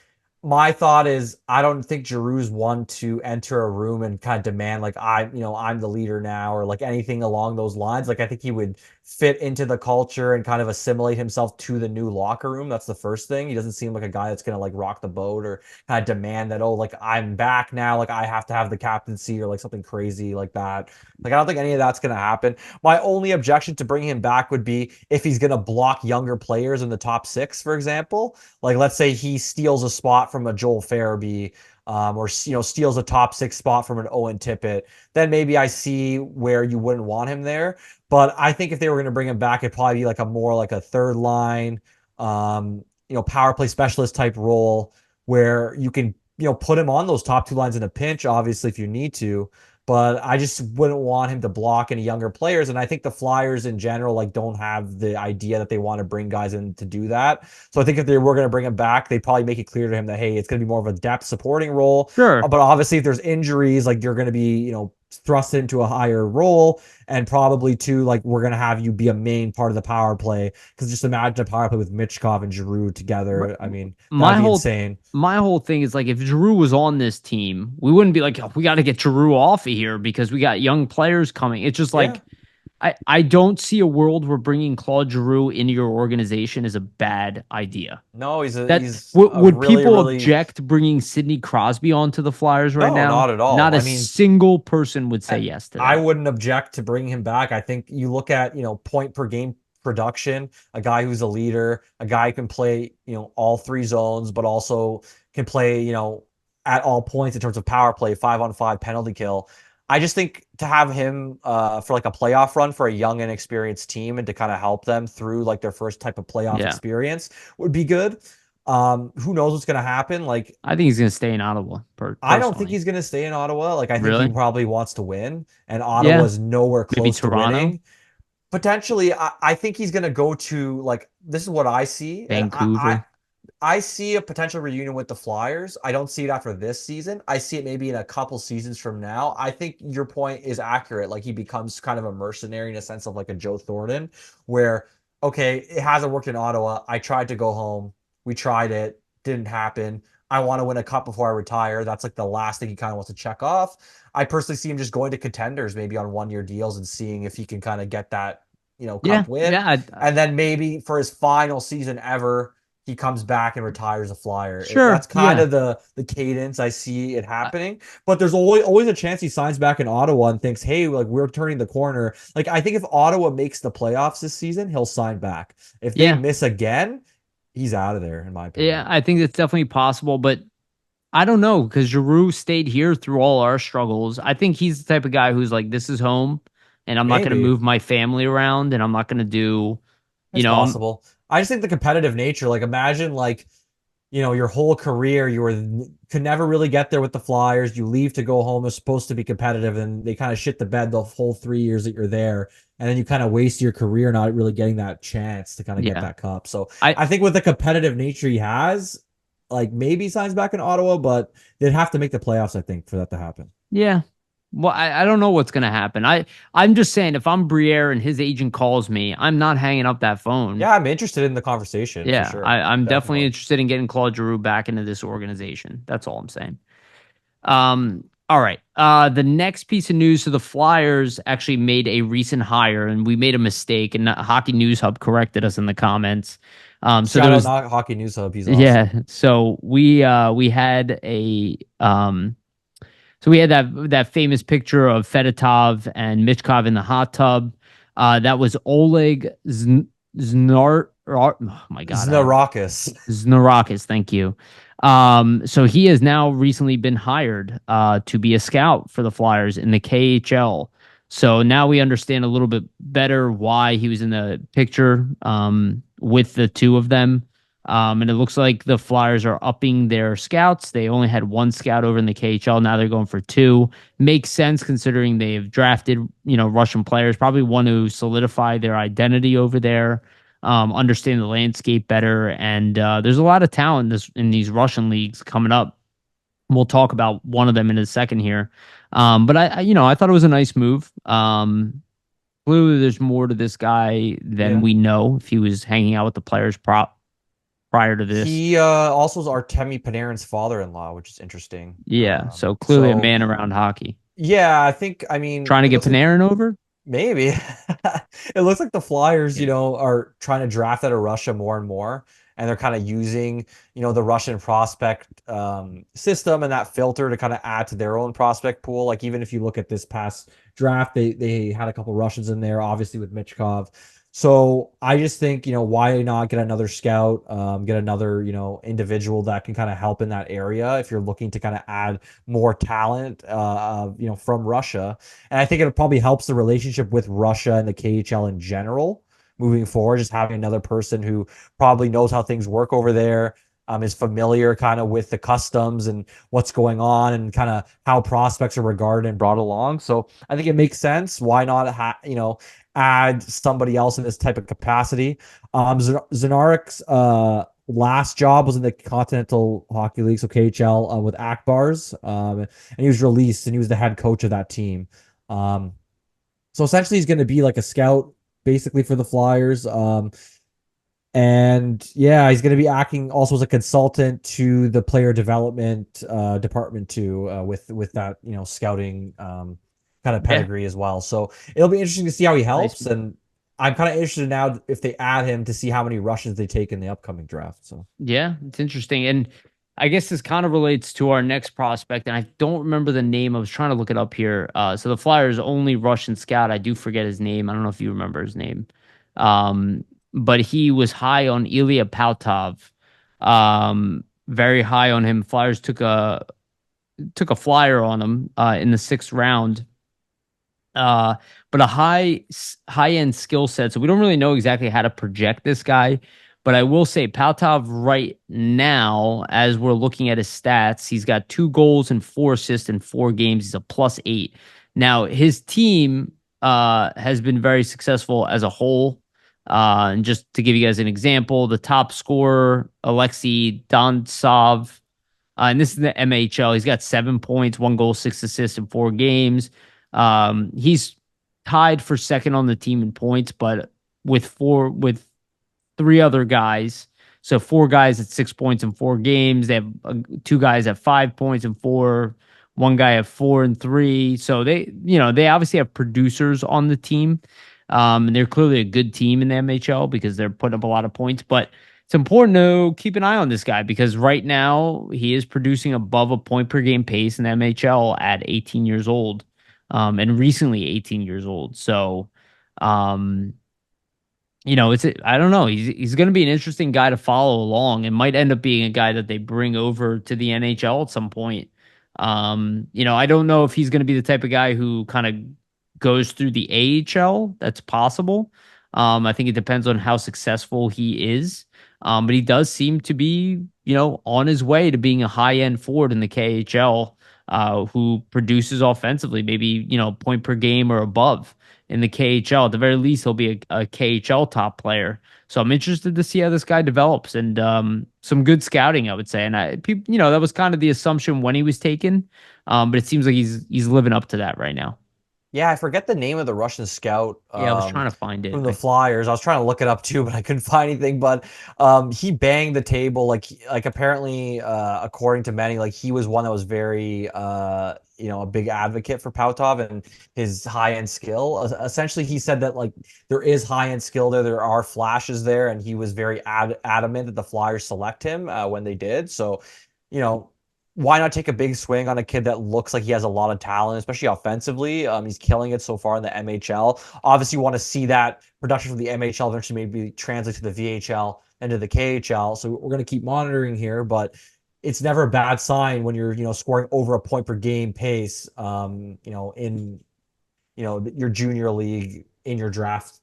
my thought is I don't think Giroux's one to enter a room and kind of demand like I'm the leader now or like anything along those lines. Like I think he would fit into the culture and kind of assimilate himself to the new locker room. That's the first thing. He doesn't seem like a guy that's gonna like rock the boat or kind of demand that, oh, like I'm back now, like I have to have the captaincy or like something crazy like that. Like, I don't think any of that's going to happen. My only objection to bringing him back would be if he's going to block younger players in the top six, for example. Like, let's say he steals a spot from a Joel Farabee, or steals a top six spot from an Owen Tippett. Then maybe I see where you wouldn't want him there. But I think if they were going to bring him back, it'd probably be like a more like a third line, power play specialist type role where you can put him on those top two lines in a pinch, obviously if you need to, but I just wouldn't want him to block any younger players. And I think the Flyers in general like don't have the idea that they want to bring guys in to do that. So I think if they were going to bring him back, they'd probably make it clear to him that hey, it's going to be more of a depth supporting role. Sure. But obviously, if there's injuries, like you're going to be thrust into a higher role, and probably too like we're going to have you be a main part of the power play because just imagine a power play with Mitchkov and Giroux together. I mean, My that'd be whole insane. my whole thing is like if Giroux was on this team, we wouldn't be like, oh, we got to get Giroux off of here because we got young players coming. It's just Yeah. like I don't see a world where bringing Claude Giroux into your organization is a bad idea. No, he's a That he's a would really people really object bringing Sidney Crosby onto the Flyers right no, now? not at all. Not a I mean, single person would say I, yes to I that. wouldn't object to bringing him back. I think you look at, point per game production, a guy who's a leader, a guy who can play, all three zones, but also can play, at all points in terms of power play, 5-on-5 penalty kill. I just think to have him for like a playoff run for a young and experienced team and to kind of help them through like their first type of playoff Yeah, experience would be good. Who knows what's going to happen? Like I think he's gonna stay in Ottawa I don't think personally. he's going to stay in Ottawa. Like, I think he Really? probably wants to win, and Ottawa Yeah, is nowhere maybe close to Toronto, winning. Potentially, I think he's going to go to like this is what I see, and Vancouver. I see a potential reunion with the Flyers. I don't see it after this season. I see it maybe in a couple seasons from now. I think your point is accurate. Like he becomes kind of a mercenary in a sense of like a Joe Thornton, where okay, it hasn't worked in Ottawa. I tried to go home. We tried it, didn't happen. I want to win a cup before I retire. That's like the last thing he kind of wants to check off. I personally see him just going to contenders, maybe on 1 year deals and seeing if he can kind of get that, Yeah, cup win. yeah, And then maybe for his final season ever, he comes back and retires a Flyer. That's sure, kind yeah. of the cadence I see it happening. But there's always a chance he signs back in Ottawa and thinks, hey, like we're turning the corner. Like I think if Ottawa makes the playoffs this season, he'll sign back. If they Yeah, miss again, he's out of there, in my yeah, opinion. I think it's definitely possible, but I don't know because Giroux stayed here through all our struggles. I think he's the type of guy who's like, this is home, and I'm not going to Maybe. move my family around, and I'm not going to do, you It's know, I'm, possible. I just think the competitive nature, like imagine like, your whole career, could never really get there with the Flyers. You leave to go home. They're supposed to be competitive, and they kind of shit the bed the whole 3 years that you're there, and then you kind of waste your career not really getting that chance to kind of get yeah, that cup. So I, I think with the competitive nature he has, like maybe he signs back in Ottawa, but they'd have to make the playoffs, I think, for that to happen. yeah. Well, I don't know what's going to happen. I'm just saying, if I'm Briere and his agent calls me, I'm not hanging up that phone. Yeah, I'm interested in the conversation for Yeah, sure. I'm definitely Definitely. interested in getting Claude Giroux back into this organization. That's all I'm saying. All right. The next piece of news: so the Flyers actually made a recent hire, and we made a mistake, and Hockey News Hub corrected us in the comments. So there Shout out was, not Hockey News Hub. He's yeah. awesome. So we had a so we had that famous picture of Fedotov and Michkov in the hot tub. That was Oleg Znar. Oh my God, I Znarakis. Znarakis, thank you. So he has now recently been hired to be a scout for the Flyers in the KHL. So now we understand a little bit better why he was in the picture with the two of them. And it looks like the Flyers are upping their scouts. They only had one scout over in the KHL. Now they're going for two. Makes sense considering they've drafted, Russian players, probably want to solidify their identity over there. understand the landscape better. And there's a lot of talent in these Russian leagues coming up. We'll talk about one of them in a second here. But I thought it was a nice move. Clearly, there's more to this guy than Yeah. we know. If he was hanging out with the players prior to this, He also is Artemi Panarin's father-in-law, which is interesting. yeah. So clearly, a So man around hockey. yeah, I mean, Trying to it get looks like Panarin over. maybe. It looks like the Flyers, Yeah. are trying to draft out of Russia more and more, and they're kind of using, the Russian prospect system and that filter to kind of add to their own prospect pool. Like even if you look at this past draft, they had a couple Russians in there, obviously with Michkov. So I just think, why not get another scout, get another, individual that can kind of help in that area if you're looking to kind of add more talent, from Russia. And I think it probably helps the relationship with Russia and the KHL in general moving forward. Just having another person who probably knows how things work over there, is familiar kind of with the customs and what's going on and kind of how prospects are regarded and brought along. So I think it makes sense. Why not, add somebody else in this type of capacity? Zanarek's last job was in the Continental Hockey League, so KHL, with Akbars, and he was released and he was the head coach of that team. Um, so essentially, he's going to be like a scout basically for the Flyers. And yeah, he's going to be acting also as a consultant to the player development department too, with that scouting kind of Yeah, pedigree as well. So it'll be interesting to see how he nice. helps, and I'm kind of interested now if they add him to see how many Russians they take in the upcoming draft. So Yeah, it's interesting. And I guess this kind of relates to our next prospect. And I don't remember the name. I was trying to look it up here. So the Flyers' only Russian scout, I do forget his name. I don't know if you remember his name. Um, but he was high on Ilya Pautov. Very high on him. Flyers took a flyer on him in the sixth round. Uh, but a high end skill set. So we don't really know exactly how to project this guy. But I will say Paltov right now, as we're looking at his stats, he's got 2 goals and 4 assists in 4 games. He's a +8. Now his team has been very successful as a whole. And just to give you guys an example, the top scorer, Alexei Dontsov, and this is the MHL. He's got 7 points, 1 goal, 6 assists in 4 games. He's tied for second on the team in points, but with 3 other guys. So 4 guys at 6 points in 4 games. They have 2 guys at 5 points in four. One guy at 4 and 3. So they obviously have producers on the team. And they're clearly a good team in the MHL because they're putting up a lot of points. But it's important to keep an eye on this guy because right now he is producing above a point per game pace in the MHL at 18 years old, and recently 18 years old. So, um, I don't know. He's going to be an interesting guy to follow along, and might end up being a guy that they bring over to the NHL at some point. I don't know if he's going to be the type of guy who kind of goes through the AHL. That's possible. I think it depends on how successful he is. But he does seem to be, on his way to being a high end forward in the KHL, who produces offensively, maybe, point per game or above in the KHL. At the very least, he'll be a KHL top player. So I'm interested to see how this guy develops and some good scouting, I would say. And that was kind of the assumption when he was taken. But it seems like he's living up to that right now. yeah, I forget the name of the Russian scout Yeah, I was trying to find it. from the Flyers. I was trying to look it up too, but I couldn't find anything. But he banged the table like apparently, according to many, like he was one that was very a big advocate for Pautov and his high end skill. Essentially, he said that like there is high end skill there, there are flashes there, and he was very adamant that the Flyers select him when they did. So, you know why not take a big swing on a kid that looks like he has a lot of talent, especially offensively? He's killing it so far in the MHL. Obviously, you want to see that production from the MHL eventually maybe translate to the VHL and to the KHL. So we're going to keep monitoring here, but it's never a bad sign when you're, scoring over a point per game pace, in, your junior league in your draft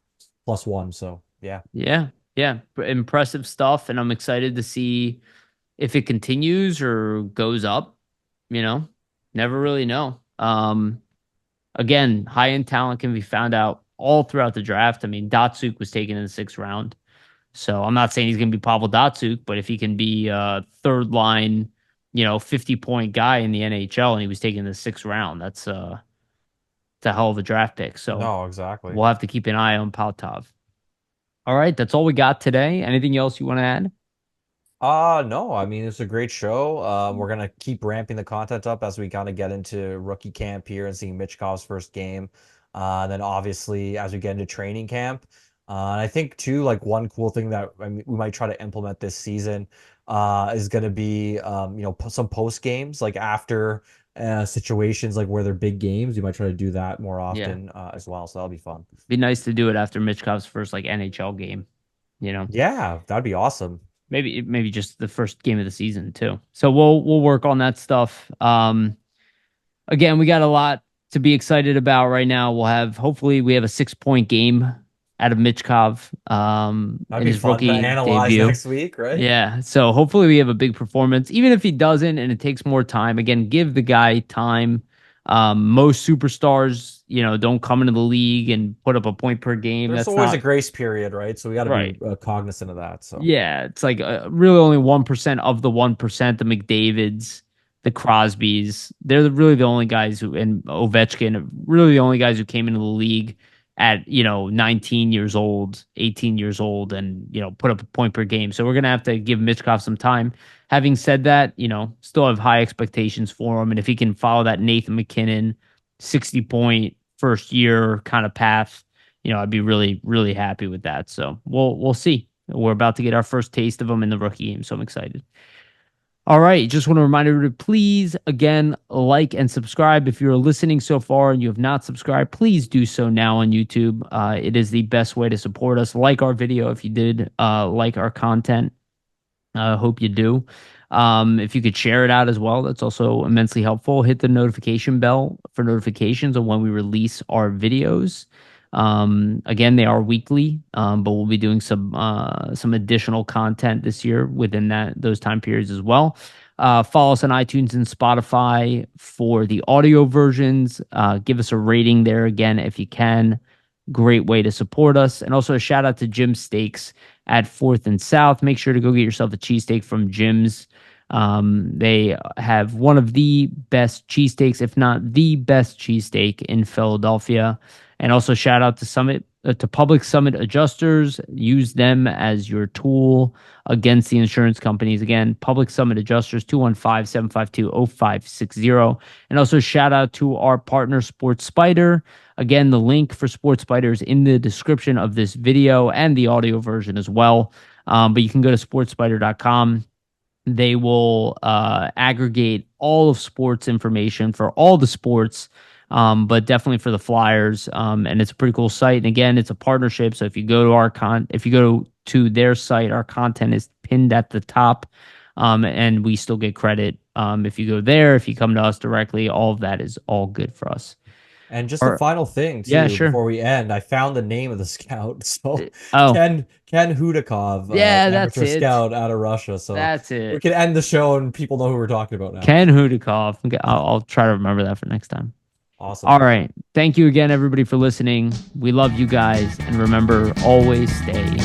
+1. So yeah. Yeah, yeah, impressive stuff, and I'm excited to see if it continues or goes up. You know, never really know. Again, high end talent can be found out all throughout the draft. I mean, Datsuk was taken in the 6th round. So I'm not saying he's going to be Pavel Datsuk, but if he can be a third line, 50-point guy in the NHL and he was taken the sixth round, it's a hell of a draft pick. So No, exactly. we'll have to keep an eye on Paltov. All right, that's all we got today. Anything else you want to add? No, I mean, it's a great show. We're gonna keep ramping the content up as we kind of get into rookie camp here and seeing Michkov's first game. And then obviously as we get into training camp. And I think too, like one cool thing that I mean, we might try to implement this season, is gonna be some post games like after situations like where they're big games. You might try to do that more Yeah, often as well. So that'll be fun. be nice to do it after Michkov's first like NHL game. You know, Yeah, that'd be awesome. maybe just the first game of the season too. So we'll work on that stuff. Again, we got a lot to be excited about right now. Hopefully we have a 6-point game out of Michkov That'd in be his fun to rookie analyze debut. next week, right? Yeah. So hopefully we have a big performance. Even if he doesn't and it takes more time, again, give the guy time. Most superstars, don't come into the league and put up a point per game. There's That's always a not grace period, right? So we got to be right. cognizant of that. So Yeah. It's like really only 1% of the 1%, the McDavids, the Crosbys. They're really the only guys and Ovechkin, really the only guys who came into the league at 19 years old, 18 years old, and put up a point per game. So we're gonna have to give Mitchkov some time. Having said that, still have high expectations for him, and if he can follow that Nathan McKinnon 60-point first year kind of path, I'd be really really happy with that. So we'll see. We're about to get our first taste of him in the rookie game, so I'm excited. All right. Just want to remind everybody, please, again, like and subscribe. If you're listening so far and you have not subscribed, please do so now on YouTube. It is the best way to support us. Like our video if you did like our content. Hope you do. If you could share it out as well, that's also immensely helpful. Hit the notification bell for notifications on when we release our videos. Again, they are weekly, but we'll be doing some additional content this year within those time periods as well. Follow us on iTunes and Spotify for the audio versions. Give us a rating there again if you can. Great way to support us. And also a shout out to Jim Steaks at 4th and South. Make sure to go get yourself a cheesesteak from Jim's. They have one of the best cheesesteaks, if not the best cheesesteak in Philadelphia. And also shout out to Public Summit Adjusters. Use them as your tool against the insurance companies. Again, Public Summit Adjusters, 215-752-0560. And also shout out to our partner, Sports Spider. Again, the link for Sports Spider is in the description of this video and the audio version as well. But you can go to sportspider.com. They will aggregate all of sports information for all the sports, but definitely for the Flyers. And it's a pretty cool site. And again, it's a partnership. So if you go to their site, our content is pinned at the top, and we still get credit. If you go there, if you come to us directly, all of that is all good for us. and just the Or final thing yeah, too sure. before we end, I found the name of the scout. So Oh, Ken Hudakov, yeah, that's amateur it. scout out of Russia. So That's we it. can end the show and people know who we're talking about now. Ken Hudakov. Okay, I'll try to remember that for next time. Awesome. All right. Thank you again, everybody, for listening. We love you guys. And remember, always stay